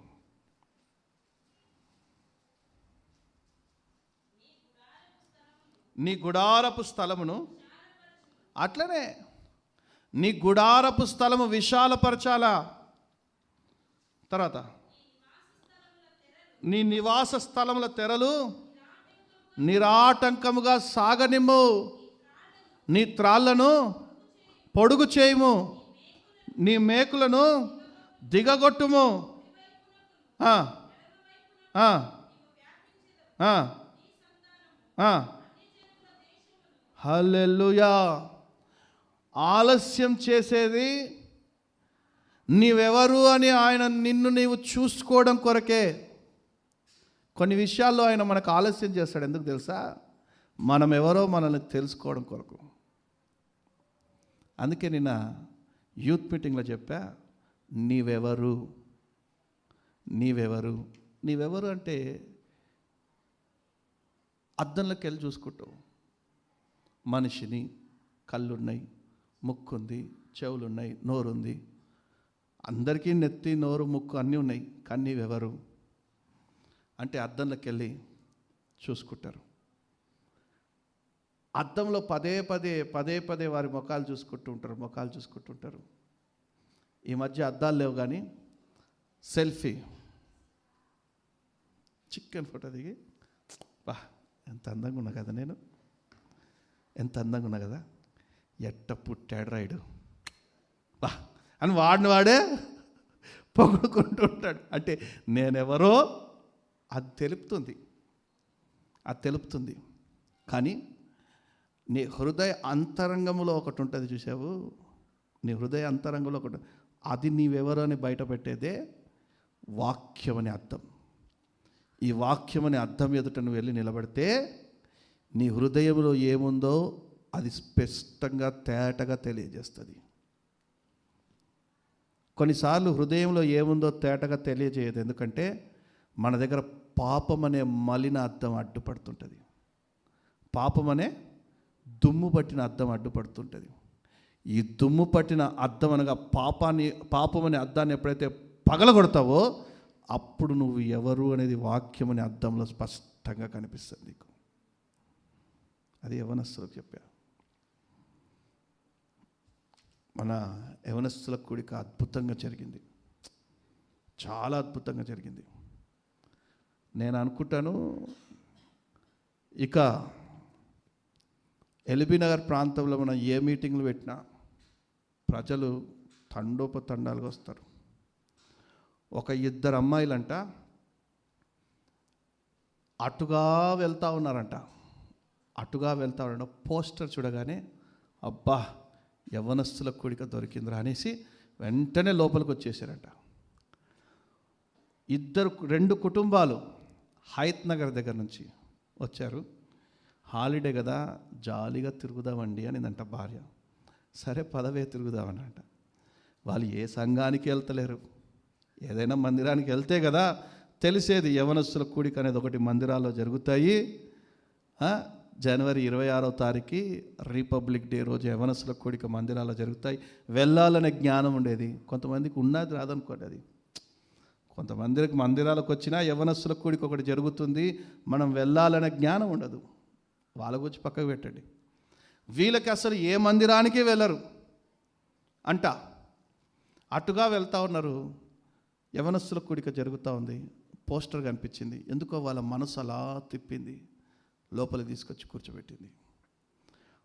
నీ గుడారపు స్థలమును, అట్లనే నీ గుడారపు స్థలము విశాలపరచాలా. తర్వాత నీ నివాస స్థలముల తెరలు నిరాటంకముగా సాగనిమ్ము, నీ త్రాళ్లను పొడుగు చేయుము, నీ మేకులను దిగగొట్టుము. హల్లెలూయా. ఆలస్యం చేసేది నీవెవరు అని ఆయన నిన్ను నీవు చూసుకోవడం కొరకే. కొన్ని విషయాల్లో ఆయన మనకు ఆలస్యం చేస్తాడు. ఎందుకు తెలుసా? మనం ఎవరో మనల్ని తెలుసుకోవడం కొరకు. అందుకే నిన్న యూత్ మీటింగ్లో చెప్పా, నీవెవరు నీవెవరు నీవెవరు అంటే అద్దంలోకి వెళ్ళి చూసుకుంటావు. మనిషిని, కళ్ళున్నాయి, ముక్కుంది, చెవులున్నాయి, నోరుంది, అందరికీ నెత్తి, నోరు, ముక్కు అన్నీ ఉన్నాయి. కానీ నీవెవరు అంటే అద్దంలోకి వెళ్ళి చూసుకుంటారు. అద్దంలో పదే పదే వారి ముఖాలు చూసుకుంటుంటారు. ఈ మధ్య అద్దాలు లేవు కానీ సెల్ఫీ, చికెన్ ఫోటో దిగి, బా ఎంత అందంగా ఉన్నా కదా, నేను ఎంత అందంగా ఉన్నా కదా, ఎట్ట పుట్టాడు రాయుడు బా అని వాడే పొగుడుకుంటూ ఉంటాడు. అంటే నేనెవరో అది తెలుపుతుంది. కానీ నీ హృదయ అంతరంగంలో ఒకటి ఉంటుంది, చూసావు? నీ హృదయ అంతరంగంలో ఒకటి, అది నీవెవరో అని బయట పెట్టేదే వాక్యం అనే అర్థం. ఈ వాక్యం అనే అర్థం ఎదుట నువ్వు వెళ్ళి నిలబడితే నీ హృదయంలో ఏముందో అది స్పష్టంగా తేటగా తెలియజేస్తుంది. కొన్నిసార్లు హృదయంలో ఏముందో తేటగా తెలియజేయదు. ఎందుకంటే మన దగ్గర పాపం అనే మలిన అద్దం అడ్డుపడుతుంటుంది. పాపం అనే దుమ్ము పట్టిన అద్దం అడ్డుపడుతుంటుంది. ఈ దుమ్ము పట్టిన అద్దం అనగా పాపం అనే అద్దాన్ని ఎప్పుడైతే పగలగొడతావో అప్పుడు నువ్వు ఎవరు అనేది వాక్యం అనే అద్దంలో స్పష్టంగా కనిపిస్తుంది నీకు. అది యవనస్తులకు చెప్పా. మన యవనస్తుల కూడిక అద్భుతంగా జరిగింది, చాలా అద్భుతంగా జరిగింది. నేను అనుకుంటాను ఇక ఎల్బీ నగర్ ప్రాంతంలో మనం ఏ మీటింగ్లు పెట్టినా ప్రజలు తండోపతండాలుగా వస్తారు. ఒక 2 అమ్మాయిలంట అటుగా వెళ్తూ ఉన్నారంట. పోస్టర్ చూడగానే అబ్బా యవ్వనస్తుల కూడిక దొరికిందిరా అనేసి వెంటనే లోపలికి వచ్చేసారంట. 2 కుటుంబాలు హైత్ నగర్ దగ్గర నుంచి వచ్చారు. హాలిడే కదా, జాలీగా తిరుగుదామండి అనిందంట భార్య. సరే పదవే తిరుగుదామని అంట. వాళ్ళు ఏ సంఘానికి వెళ్తలేరు, ఏదైనా మందిరానికి వెళ్తే కదా తెలిసేది యవనస్తుల కూడిక అనేది ఒకటి మందిరాల్లో జరుగుతాయి. జనవరి 26వ తారీఖు రిపబ్లిక్ డే రోజు యవనస్తుల కూడిక మందిరాల్లో జరుగుతాయి. వెళ్ళాలనే జ్ఞానం ఉండేది. కొంతమందికి ఉన్నది రాదనుకోండి. అది కొంతమందికి మందిరాలకు వచ్చినా యవనస్తుల కూడిక ఒకటి జరుగుతుంది, మనం వెళ్ళాలనే జ్ఞానం ఉండదు. వాళ్ళ గురించి పక్కకు పెట్టండి. వీళ్ళకి అసలు ఏ మందిరానికి వెళ్ళరు అంట, అటుగా వెళ్తూ ఉన్నారు. యవనస్తుల కూడిక జరుగుతూ ఉంది, పోస్టర్ కనిపించింది. ఎందుకో వాళ్ళ మనసు అలా తిప్పింది, లోపలికి తీసుకొచ్చి కూర్చోబెట్టింది.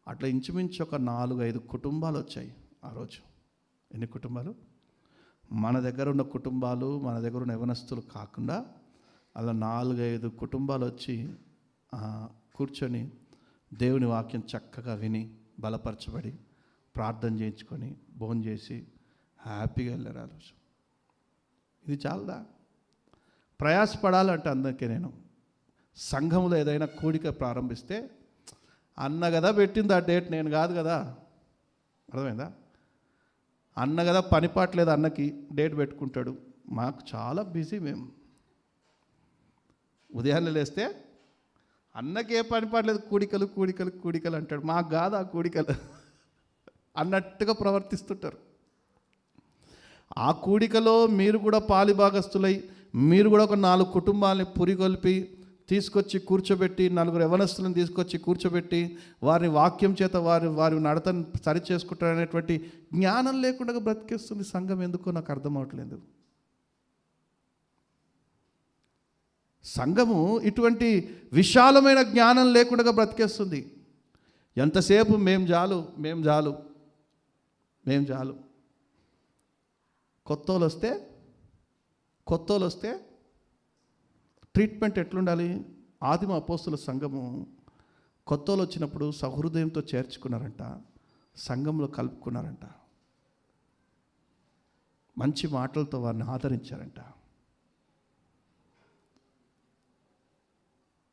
అట్లా ఇంచుమించు ఒక 4-5 కుటుంబాలు వచ్చాయి ఆ రోజు. ఎన్ని కుటుంబాలు? మన దగ్గర ఉన్న కుటుంబాలు, మన దగ్గర ఉన్న యవనస్తులు కాకుండా అలా 4-5 కుటుంబాలు వచ్చి కూర్చొని దేవుని వాక్యం చక్కగా విని బలపరచబడి ప్రార్థన చేయించుకొని భోజనం చేసి హ్యాపీగా వెళ్ళారు ఆ రోజు. ఇది చాలదా? ప్రయాసపడాలంటే అందుకే నేను సంఘంలో ఏదైనా కూడిక ప్రారంభిస్తే, అన్న కదా పెట్టింది ఆ డేట్, నేను కాదు కదా. అర్థమైందా? అన్న కదా పని పాటలేదు, అన్నకి డేట్ పెట్టుకుంటాడు. మాకు చాలా బిజీ. మేము ఉదయాన్నే లేస్తే అన్నకి ఏ పని పాటలేదు, కూడికలు కూడికలు కూడికలు అంటాడు. మాకు కాదు ఆ కూడికలు అన్నట్టుగా ప్రవర్తిస్తుంటారు. ఆ కూడికలో మీరు కూడా పాలిభాగస్తులై, మీరు కూడా ఒక 4 కుటుంబాలని పురిగొల్పి తీసుకొచ్చి కూర్చోబెట్టి, 4 యవనస్తులను తీసుకొచ్చి కూర్చోబెట్టి వారిని వాక్యం చేత వారి నడతను సరి చేసుకుంటారనేటువంటి జ్ఞానం లేకుండా బ్రతికేస్తుంది సంఘం. ఎందుకో నాకు అర్థం అవట్లేదు. సంఘము ఇటువంటి విశాలమైన జ్ఞానం లేకుండా బ్రతికేస్తుంది. ఎంతసేపు మేం చాలు. కొత్తోళ్ళు వస్తే ట్రీట్మెంట్ ఎట్లుండాలి? ఆదిమ అపోస్తుల సంఘము కొత్తోళ్ళు వచ్చినప్పుడు సహృదయంతో చేర్చుకున్నారంట, సంఘంలో కలుపుకున్నారంట, మంచి మాటలతో వారిని ఆదరించారంట.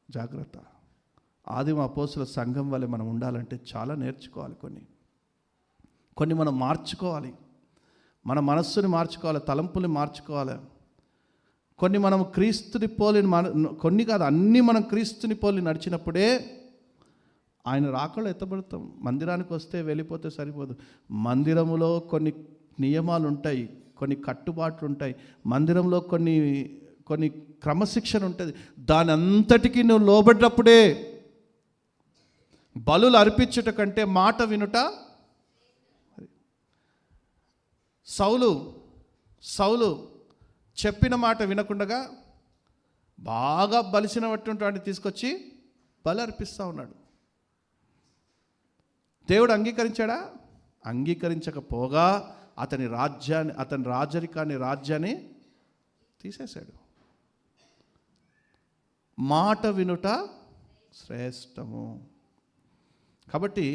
జాగ్రత్త. ఆదిమ అపోస్తుల సంఘం వల్ల మనం ఉండాలంటే చాలా నేర్చుకోవాలి. కొన్ని మనం మార్చుకోవాలి. మన మనస్సుని మార్చుకోవాలి, తలంపుని మార్చుకోవాలి. కొన్ని మనం క్రీస్తుని పోలి, కొన్ని కాదు అన్నీ మనం క్రీస్తుని పోలి నడిచినప్పుడే ఆయన రాకళ్ళు ఎత్తబడతాం. మందిరానికి వస్తే వెళ్ళిపోతే సరిపోదు. మందిరములో కొన్ని నియమాలు ఉంటాయి, కొన్ని కట్టుబాట్లు ఉంటాయి. మందిరంలో కొన్ని క్రమశిక్షణ ఉంటుంది. దాని అంతటికీ నువ్వు లోబడ్డప్పుడే బలులు అర్పించుట కంటే మాట వినుట. సౌలు చెప్పిన మాట వినకుండగా బాగా బలిసినటువంటి తీసుకొచ్చి బలి అర్పిస్తూ ఉన్నాడు. దేవుడు అంగీకరించాడా? అంగీకరించకపోగా అతని రాజ్యాన్ని తీసేశాడు. మాట వినుట శ్రేష్టము. కాబట్టి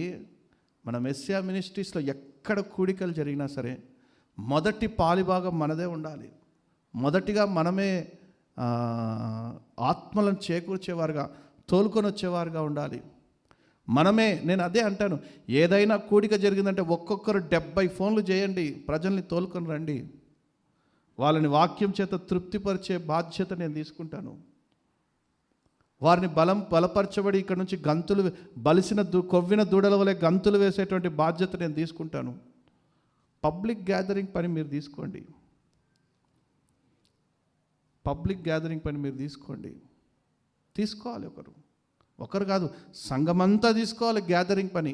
మన మెస్సియా మినిస్ట్రీస్లో ఎక్కడ కూడికలు జరిగినా సరే మొదటి పాలిభాగం మనదే ఉండాలి. మొదటిగా మనమే ఆత్మలను చేకూర్చేవారుగా, తోలుకొని వచ్చేవారుగా ఉండాలి. నేను అదే అంటాను, ఏదైనా కూడిక జరిగిందంటే ఒక్కొక్కరు 70 ఫోన్లు చేయండి, ప్రజల్ని తోలుకొని రండి. వాళ్ళని వాక్యం చేత తృప్తిపరిచే బాధ్యత నేను తీసుకుంటాను. వారిని బలపరచబడి ఇక్కడ నుంచి కొవ్విన దూడల వలె గంతులు వేసేటువంటి బాధ్యత నేను తీసుకుంటాను. పబ్లిక్ గ్యాదరింగ్ పని మీరు తీసుకోండి. తీసుకోవాలి. ఒకరు కాదు, సంఘమంతా తీసుకోవాలి గ్యాదరింగ్ పని.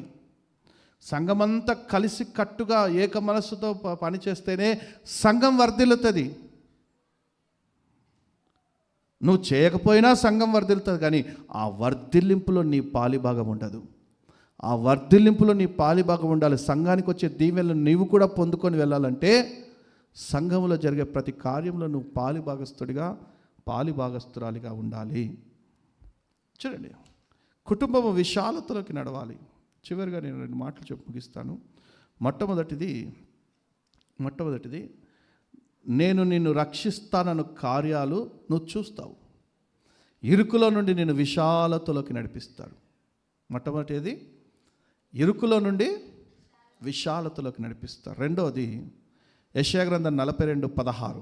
సంఘమంతా కలిసి కట్టుగా ఏక మనస్సుతో పని చేస్తేనే సంఘం వర్ధిల్లుతుంది. నువ్వు చేయకపోయినా సంఘం వర్ధిల్లుతుంది, కానీ ఆ వర్ధిల్లింపులో నీ పాలిభాగం ఉండదు. ఆ వర్ధిల్లింపులో నీ పాలిభాగం ఉండాలి. సంఘానికి వచ్చే దీవెనలు నీవు కూడా పొందుకొని వెళ్ళాలంటే సంఘంలో జరిగే ప్రతి కార్యంలో నువ్వు పాలిభాగస్తురాలిగా ఉండాలి. చూడండి, కుటుంబము విశాలతలోకి నడవాలి. చివరిగా నేను 2 మాటలు చెప్పి ముగిస్తాను. మొట్టమొదటిది నేను నిన్ను రక్షిస్తానన్న కార్యాలు నువ్వు చూస్తావు. ఇరుకులో నుండి నేను విశాలతలోకి నడిపిస్తాడు. మొట్టమొదటిది ఇరుకులో నుండి విశాలతలోకి నడిపిస్తాడు. రెండవది యెషయా గ్రంథం 42:16.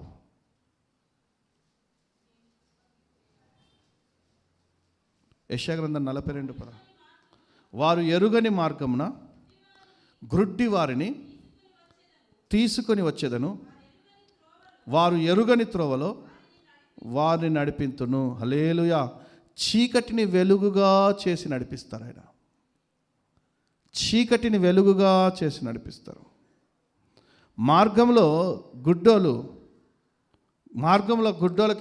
యెషయా గ్రంథం 42:10. వారు ఎరుగని మార్గమున గ్రుడ్డి వారిని తీసుకొని వచ్చేదను, వారు ఎరుగని త్రోవలో వారిని నడిపింతును. హల్లెలూయా. చీకటిని వెలుగుగా చేసి నడిపిస్తారు ఆయన. చీకటిని వెలుగుగా చేసి నడిపిస్తారు. మార్గంలో గుడ్డోళ్ళకి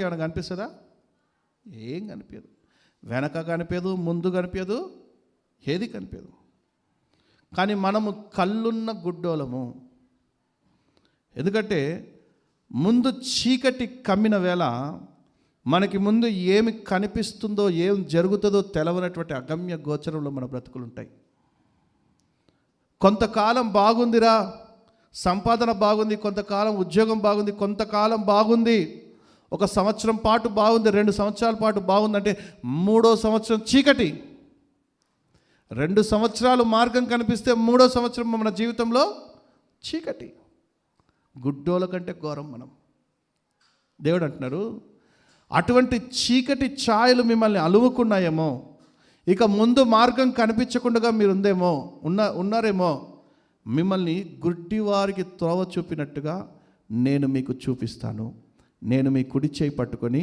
ఏమైనా కనిపిస్తుందా? ఏం కనిపించదు. వెనక కనిపించదు, ముందు కనిపించదు, ఏది కనిపించదు. కానీ మనము కళ్ళున్న గుడ్డోలము. ఎందుకంటే ముందు చీకటి కమ్మిన వేళ మనకి ముందు ఏమి కనిపిస్తుందో, ఏం జరుగుతుందో తెలవనటువంటి అగమ్య గోచరంలో మన బ్రతుకులు ఉంటాయి. కొంతకాలం బాగుందిరా, సంపాదన బాగుంది, కొంతకాలం ఉద్యోగం బాగుంది, కొంతకాలం బాగుంది, 1 సంవత్సరం పాటు బాగుంది, 2 సంవత్సరాల పాటు బాగుందంటే 3వ సంవత్సరం చీకటి. 2 సంవత్సరాలు మార్గం కనిపిస్తే 3వ సంవత్సరం మన జీవితంలో చీకటి. గుడ్డోల కంటే ఘోరం మనం. దేవుడు అంటున్నారు, అటువంటి చీకటి ఛాయలు మిమ్మల్ని అలుముకున్నాయేమో, ఇక ముందు మార్గం కనిపించకుండా మీరు ఉన్నారేమో, మిమ్మల్ని గుడ్డి వారికి త్రోవ చూపినట్టుగా నేను మీకు చూపిస్తాను. నేను మీ కుడి చేయి పట్టుకొని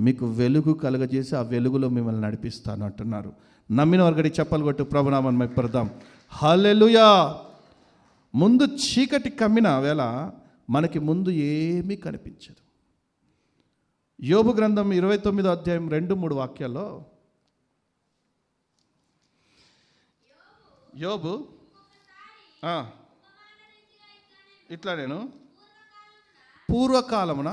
మీకు వెలుగు కలగజేసి ఆ వెలుగులో మిమ్మల్ని నడిపిస్తాను అంటున్నారు. నమ్మిన వారికి చప్పలు కొట్టు ప్రభునామాన్ని మహిమపడదాం. హల్లెలూయా. ముందు చీకటి కమ్మిన వేళ మనకి ముందు ఏమీ కనిపించదు. యోబు గ్రంథం 29వ అధ్యాయం 2-3 వాక్యాల్లో యోబు ఇట్లా, నేను పూర్వకాలమున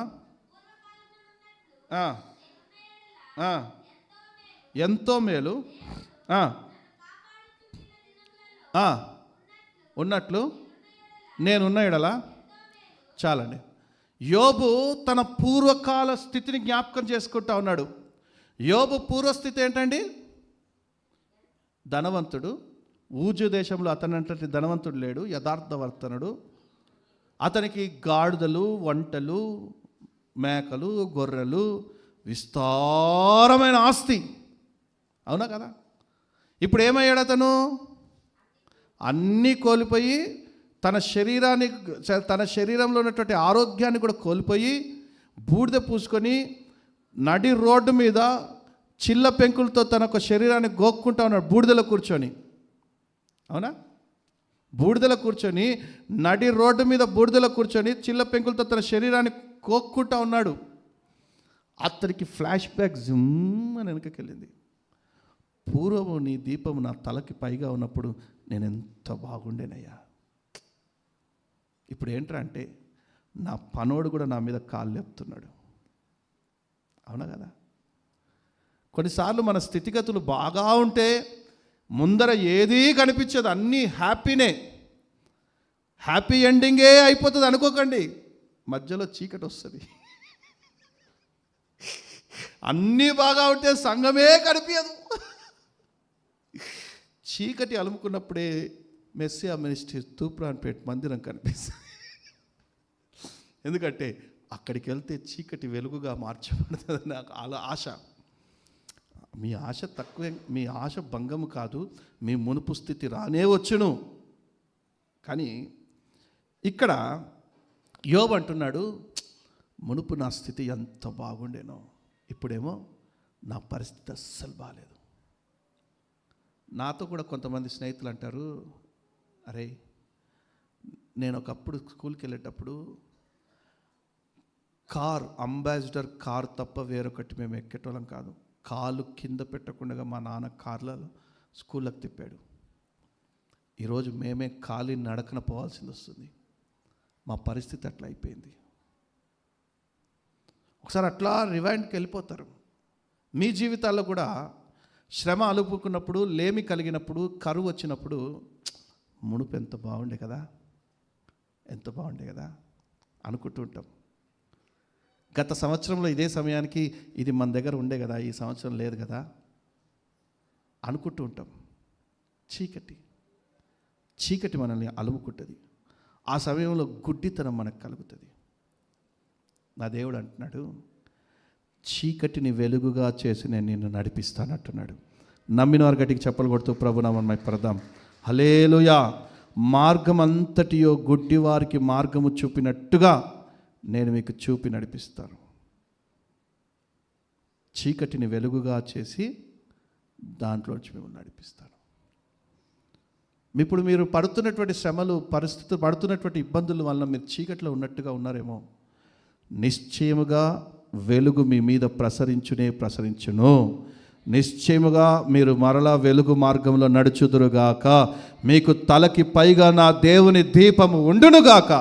ఎంతో మేలు ఉన్నట్లు నేనున్న ఎడల. చాలండి. యోబు తన పూర్వకాల స్థితిని జ్ఞాపకం చేసుకుంటా ఉన్నాడు. యోబు పూర్వస్థితి ఏంటండి? ధనవంతుడు. ఊజు దేశంలో అతనంతటి ధనవంతుడు లేడు, యథార్థవర్తనుడు. అతనికి గాడిదలు, వంటలు, మేకలు, గొర్రెలు, విస్తారమైన ఆస్తి. అవునా కదా? ఇప్పుడు ఏమయ్యాడు అతను? అన్నీ కోల్పోయి తన శరీరంలో ఉన్నటువంటి ఆరోగ్యాన్ని కూడా కోల్పోయి బూడిద పూసుకొని నడి రోడ్డు మీద చిల్ల పెంకులతో తన ఒక శరీరాన్ని గోక్కుంటా ఉన్నాడు, బూడిదలో కూర్చొని. అవునా? బూడిదలో కూర్చొని, నడి రోడ్డు మీద బూడిదలో కూర్చొని చిల్ల పెంకులతో తన శరీరాన్ని కోక్కుంటా ఉన్నాడు. అతనికి ఫ్లాష్ బ్యాక్ జుమ్ అని వెనకకి వెళ్ళింది. పూర్వము నీ దీపము నా తలకి పైగా ఉన్నప్పుడు నేను ఎంత బాగుండేనయ్యా. ఇప్పుడు ఏంట్రా అంటే నా పనోడు కూడా నా మీద కాళ్ళు లేపుతున్నాడు. అవునా కదా? కొన్నిసార్లు మన స్థితిగతులు బాగా ఉంటే ముందర ఏదీ కనిపించదు, అన్నీ హ్యాపీనే, హ్యాపీ ఎండింగే అయిపోతుంది అనుకోకండి. మధ్యలో చీకటి వస్తుంది. అన్నీ బాగా ఉంటే సంఘమే కనిపించదు. చీకటి అలుముకున్నప్పుడే మెస్సియా మినిస్ట్రీ తూప్రాన్పేట మందిరం కనిపిస్తుంది. ఎందుకంటే అక్కడికి వెళ్తే చీకటి వెలుగుగా మార్చబడుతుంది. నాకు అలా ఆశ. మీ ఆశ తక్కువే, మీ ఆశ భంగము కాదు, మీ మునుపు స్థితి రానే వచ్చును. కానీ ఇక్కడ యోబు అంటున్నాడు, మునుపు నా స్థితి ఎంత బాగుండేనో, ఇప్పుడేమో నా పరిస్థితి అస్సలు బాగాలేదు. నాతో కూడా కొంతమంది స్నేహితులు అంటారు, అరే నేను ఒకప్పుడు స్కూల్కి వెళ్ళేటప్పుడు అంబాసిడర్ కార్ తప్ప వేరొకటి మేము ఎక్కేటోళ్ళం కాదు. కాలు కింద పెట్టకుండా మా నాన్న కార్లలో స్కూళ్ళకి తిప్పాడు. ఈరోజు మేమే కాలి నడకన పోవాల్సింది వస్తుంది. మా పరిస్థితి అట్లా అయిపోయింది. ఒకసారి అట్లా రివైండ్కి వెళ్ళిపోతారు. మీ జీవితాల్లో కూడా శ్రమ అలుపుకున్నప్పుడు, లేమి కలిగినప్పుడు, కరువు వచ్చినప్పుడు మునుపు ఎంత బాగుండే కదా, ఎంత బాగుండే కదా అనుకుంటూ ఉంటాం. గత సంవత్సరంలో ఇదే సమయానికి ఇది మన దగ్గర ఉండే కదా, ఈ సంవత్సరం లేదు కదా అనుకుంటూ ఉంటాం. చీకటి మనల్ని అలుముకుంటుంది. ఆ సమయంలో గుడ్డితనం మనకు కలుగుతుంది. నా దేవుడు అంటున్నాడు, చీకటిని వెలుగుగా చేసి నేను నిన్ను నడిపిస్తానంటున్నాడు. నమ్మిన వారు గట్టికి చెప్పలు కొడుతూ ప్రభునామం పడదాం. హల్లెలూయా. మార్గం అంతటియో గుడ్డి వారికి మార్గము చూపినట్టుగా నేను మీకు చూపి నడిపిస్తాను. చీకటిని వెలుగుగా చేసి దాంట్లోంచి మేము నడిపిస్తాను. ఇప్పుడు మీరు పడుతున్నటువంటి శ్రమలు, పరిస్థితులు, పడుతున్నటువంటి ఇబ్బందుల వల్ల మీరు చీకటిలో ఉన్నట్టుగా ఉన్నారేమో. నిశ్చయముగా వెలుగు మీ మీద ప్రసరించును. నిశ్చయముగా మీరు మరలా వెలుగు మార్గంలో నడుచుదురుగాక. మీకు తలకి పైగా నా దేవుని దీపము ఉండునుగాక.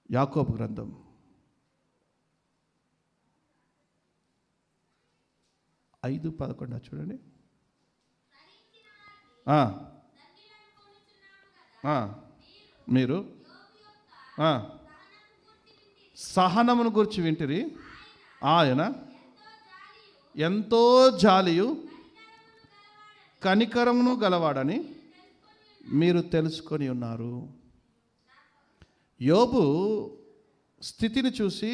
యాకోబు గ్రంథం 5:11 చూడండి. మీరు సహనమును గురించి వింటిరి. ఆయన ఎంతో జాలియు కనికరమును గలవాడని మీరు తెలుసుకొని ఉన్నారు. యోబు స్థితిని చూసి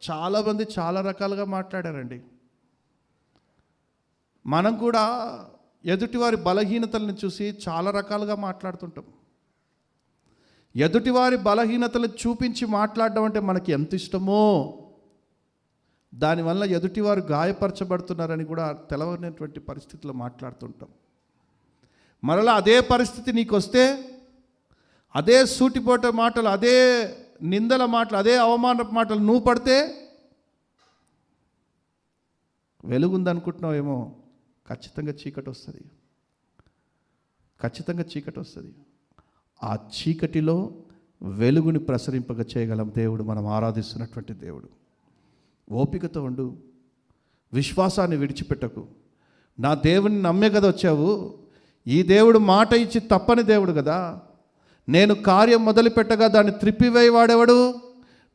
చాలామంది చాలా రకాలుగా మాట్లాడారండి. మనం కూడా ఎదుటివారి బలహీనతలను చూసి చాలా రకాలుగా మాట్లాడుతుంటాం. ఎదుటివారి బలహీనతలు చూపించి మాట్లాడడం అంటే మనకి ఎంత ఇష్టమో, దానివల్ల ఎదుటివారు గాయపరచబడుతున్నారని కూడా తెలవనటువంటి పరిస్థితుల్లో మాట్లాడుతుంటాం. మరలా అదే పరిస్థితి నీకు వస్తే, అదే సూటిపోట మాటలు, అదే నిందల మాటలు, అదే అవమాన మాటలు నువ్వు పడితే వెలుగుందనుకుంటున్నావేమో, ఖచ్చితంగా చీకటి వస్తుంది. ఖచ్చితంగా చీకటి వస్తుంది. ఆ చీకటిలో వెలుగుని ప్రసరింపగా చేయగలం దేవుడు మనం ఆరాధిస్తున్నటువంటి దేవుడు. ఓపికతో ఉండు, విశ్వాసాన్ని విడిచిపెట్టకు. నా దేవుని నమ్మే కదా వచ్చావు. ఈ దేవుడు మాట ఇచ్చి తప్పని దేవుడు కదా. నేను కార్యం మొదలుపెట్టగా దాన్ని త్రిప్పివేయవాడెవడు?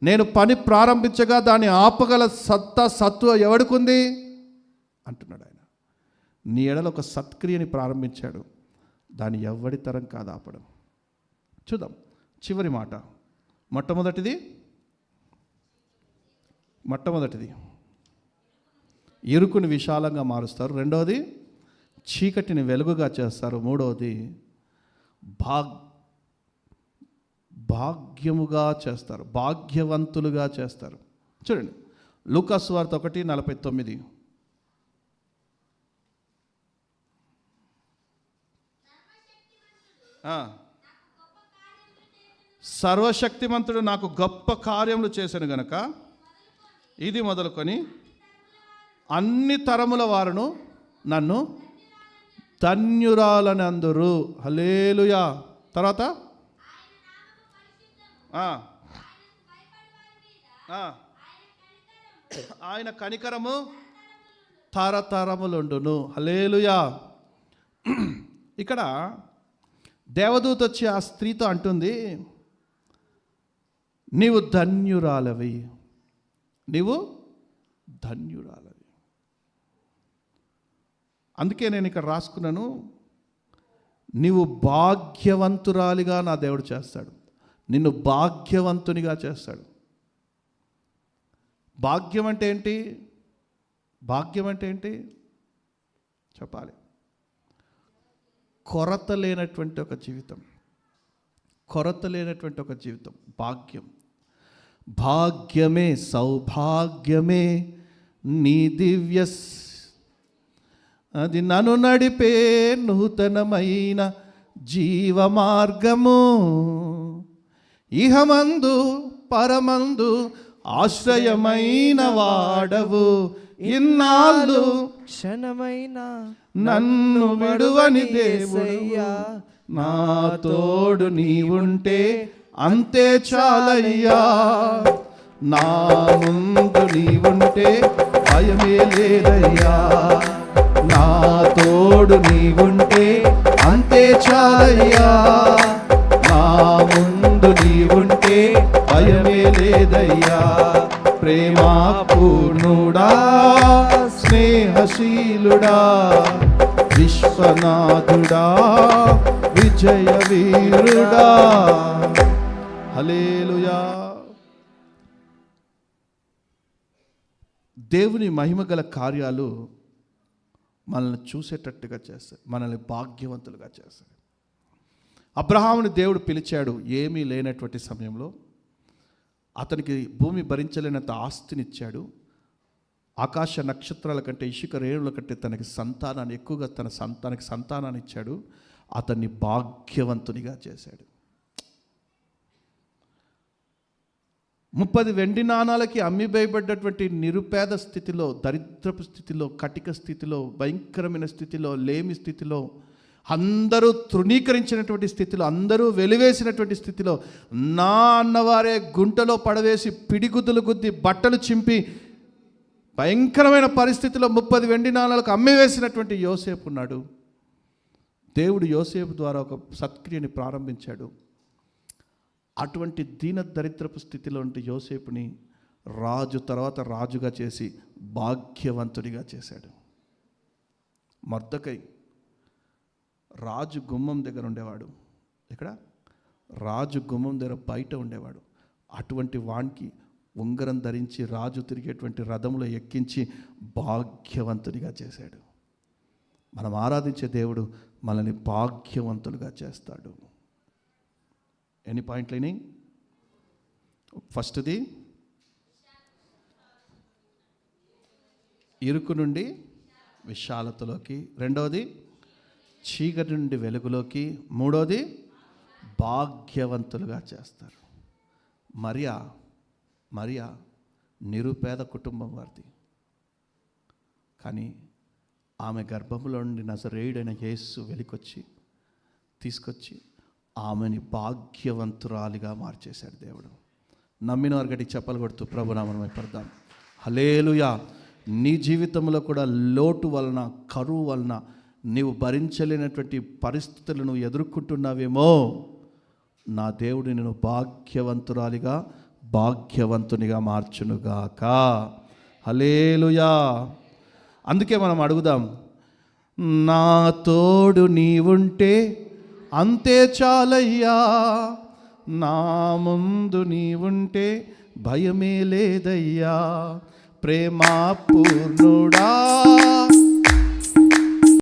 నేను పని ప్రారంభించగా దాన్ని ఆపగల సత్వ ఎవడుకుంది అంటున్నాడు ఆయన. నీ ఎడల ఒక సత్క్రియని ప్రారంభించాడు, దాన్ని ఎవడి తరం కాదు ఆపడం. చూద్దాం చివరి మాట. మొట్టమొదటిది ఇరుకుని విశాలంగా మారుస్తారు. రెండవది చీకటిని వెలుగుగా చేస్తారు. మూడవది భాగ్యముగా చేస్తారు, భాగ్యవంతులుగా చేస్తారు. చూడండి లూకా సువార్త 1:49. సర్వశక్తిమంతుడు నాకు గొప్ప కార్యములు చేశాను గనక ఇది మొదలుకొని అన్ని తరముల వారును నన్ను ధన్యురాలని అందరు. హల్లెలూయా. తర్వాత ఆయన కనికరము తరతరములుండును. హల్లెలూయా. ఇక్కడ దేవదూత వచ్చి ఆ స్త్రీతో అంటుంది, నీవు ధన్యురాలవి, నీవు ధన్యురాలవి. అందుకే నేను ఇక్కడ రాసుకున్నాను, నీవు భాగ్యవంతురాలిగా నా దేవుడు చేస్తాడు, నిన్ను భాగ్యవంతునిగా చేస్తాడు. భాగ్యం అంటే ఏంటి? భాగ్యం అంటే ఏంటి చెప్పాలి. కొరత లేనటువంటి ఒక జీవితం, కొరత లేనటువంటి ఒక జీవితం భాగ్యం. భాగ్యమే సౌభాగ్యమే నీ దివ్య, అది నన్ను నడిపే నూతనమైన జీవ మార్గము. ఇహమందు పరమందు ఆశ్రయమైన వాడవు, ఇన్నాళ్ళు క్షణమైన నన్ను విడువని దేవుడయ్యా. నా తోడు నీవుంటే అంతే చాలయ్యా. నా ముందు నీవుంటే భయమే లేదయ్యా. నా తోడు నీవుంటే అంతే చాలయ్యా. నా ముందు నీవుంటే భయమే లేదయ్యా. ప్రేమా పూర్ణుడా, స్నేహశీలుడా, విశ్వనాథుడా, విజయ వీరుడా. హల్లెలూయా. దేవుని మహిమగల కార్యాలు మనల్ని చూసేటట్టుగా చేస్తాయి, మనల్ని భాగ్యవంతులుగా చేస్తాయి. అబ్రహాముని దేవుడు పిలిచాడు ఏమీ లేనటువంటి సమయంలో. అతనికి భూమి భరించలేనంత ఆస్తినిచ్చాడు. ఆకాశ నక్షత్రాల కంటే, ఇసుక రేణుల కంటే తనకి సంతానాన్ని ఎక్కువగా తనకి సంతానాన్ని ఇచ్చాడు. అతన్ని భాగ్యవంతునిగా చేశాడు. 30 వెండి నాణాలకి అమ్మివేయబడ్డటువంటి నిరుపేద స్థితిలో, దరిద్రపు స్థితిలో, కటిక స్థితిలో, భయంకరమైన స్థితిలో, లేమి స్థితిలో, అందరూ తృణీకరించినటువంటి స్థితిలో, అందరూ వెలివేసినటువంటి స్థితిలో, నా అన్నవారే గుంటలో పడవేసి పిడిగుద్దులు గుద్ది బట్టలు చింపి భయంకరమైన పరిస్థితిలో 30 వెండి నాణాలకు అమ్మివేసినటువంటి యోసేపు ఉన్నాడు. దేవుడు యోసేపు ద్వారా ఒక సత్క్రియని ప్రారంభించాడు. అటువంటి దీన దరిద్రపు స్థితిలో ఉంటే యోసేపుని రాజు తర్వాత రాజుగా చేసి భాగ్యవంతుడిగా చేశాడు. మొర్దెకై రాజు గుమ్మం దగ్గర ఉండేవాడు. ఇక్కడ రాజు గుమ్మం దగ్గర బయట ఉండేవాడు. అటువంటి వానికి ఉంగరం ధరించి రాజు తిరిగేటువంటి రథంలో ఎక్కించి భాగ్యవంతుడిగా చేశాడు. మనం ఆరాధించే దేవుడు మనల్ని భాగ్యవంతులుగా చేస్తాడు. ఎన్ని పాయింట్లని? ఫస్ట్ది ఇరుకు నుండి విశాలతలోకి, రెండవది చీకటి నుండి వెలుగులోకి, మూడవది భాగ్యవంతులుగా చేస్తారు. మరియా నిరుపేద కుటుంబం వారిది. కానీ ఆమె గర్భంలో నుండి నజరేయుడైన యేసు తీసుకొచ్చి ఆమెని భాగ్యవంతురాలిగా మార్చేశాడు దేవుడు. నమ్మిన వారి గట్టి చెప్పలు కొడుతూ ప్రభునామం పడదాం. హల్లెలూయా. నీ జీవితంలో కూడా లోటు వలన, కరువు వలన నీవు భరించలేనటువంటి పరిస్థితులను నువ్వు ఎదుర్కొంటున్నావేమో, నా దేవుడు నిన్ను భాగ్యవంతురాలిగా, భాగ్యవంతునిగా మార్చునుగాక. హల్లెలూయా. అందుకే మనం అడుగుదాం, నా తోడు నీవుంటే అంతే చాలయ్యా, నా ముందు నీవుంటే భయమే లేదయ్యా, ప్రేమ పూర్ణుడా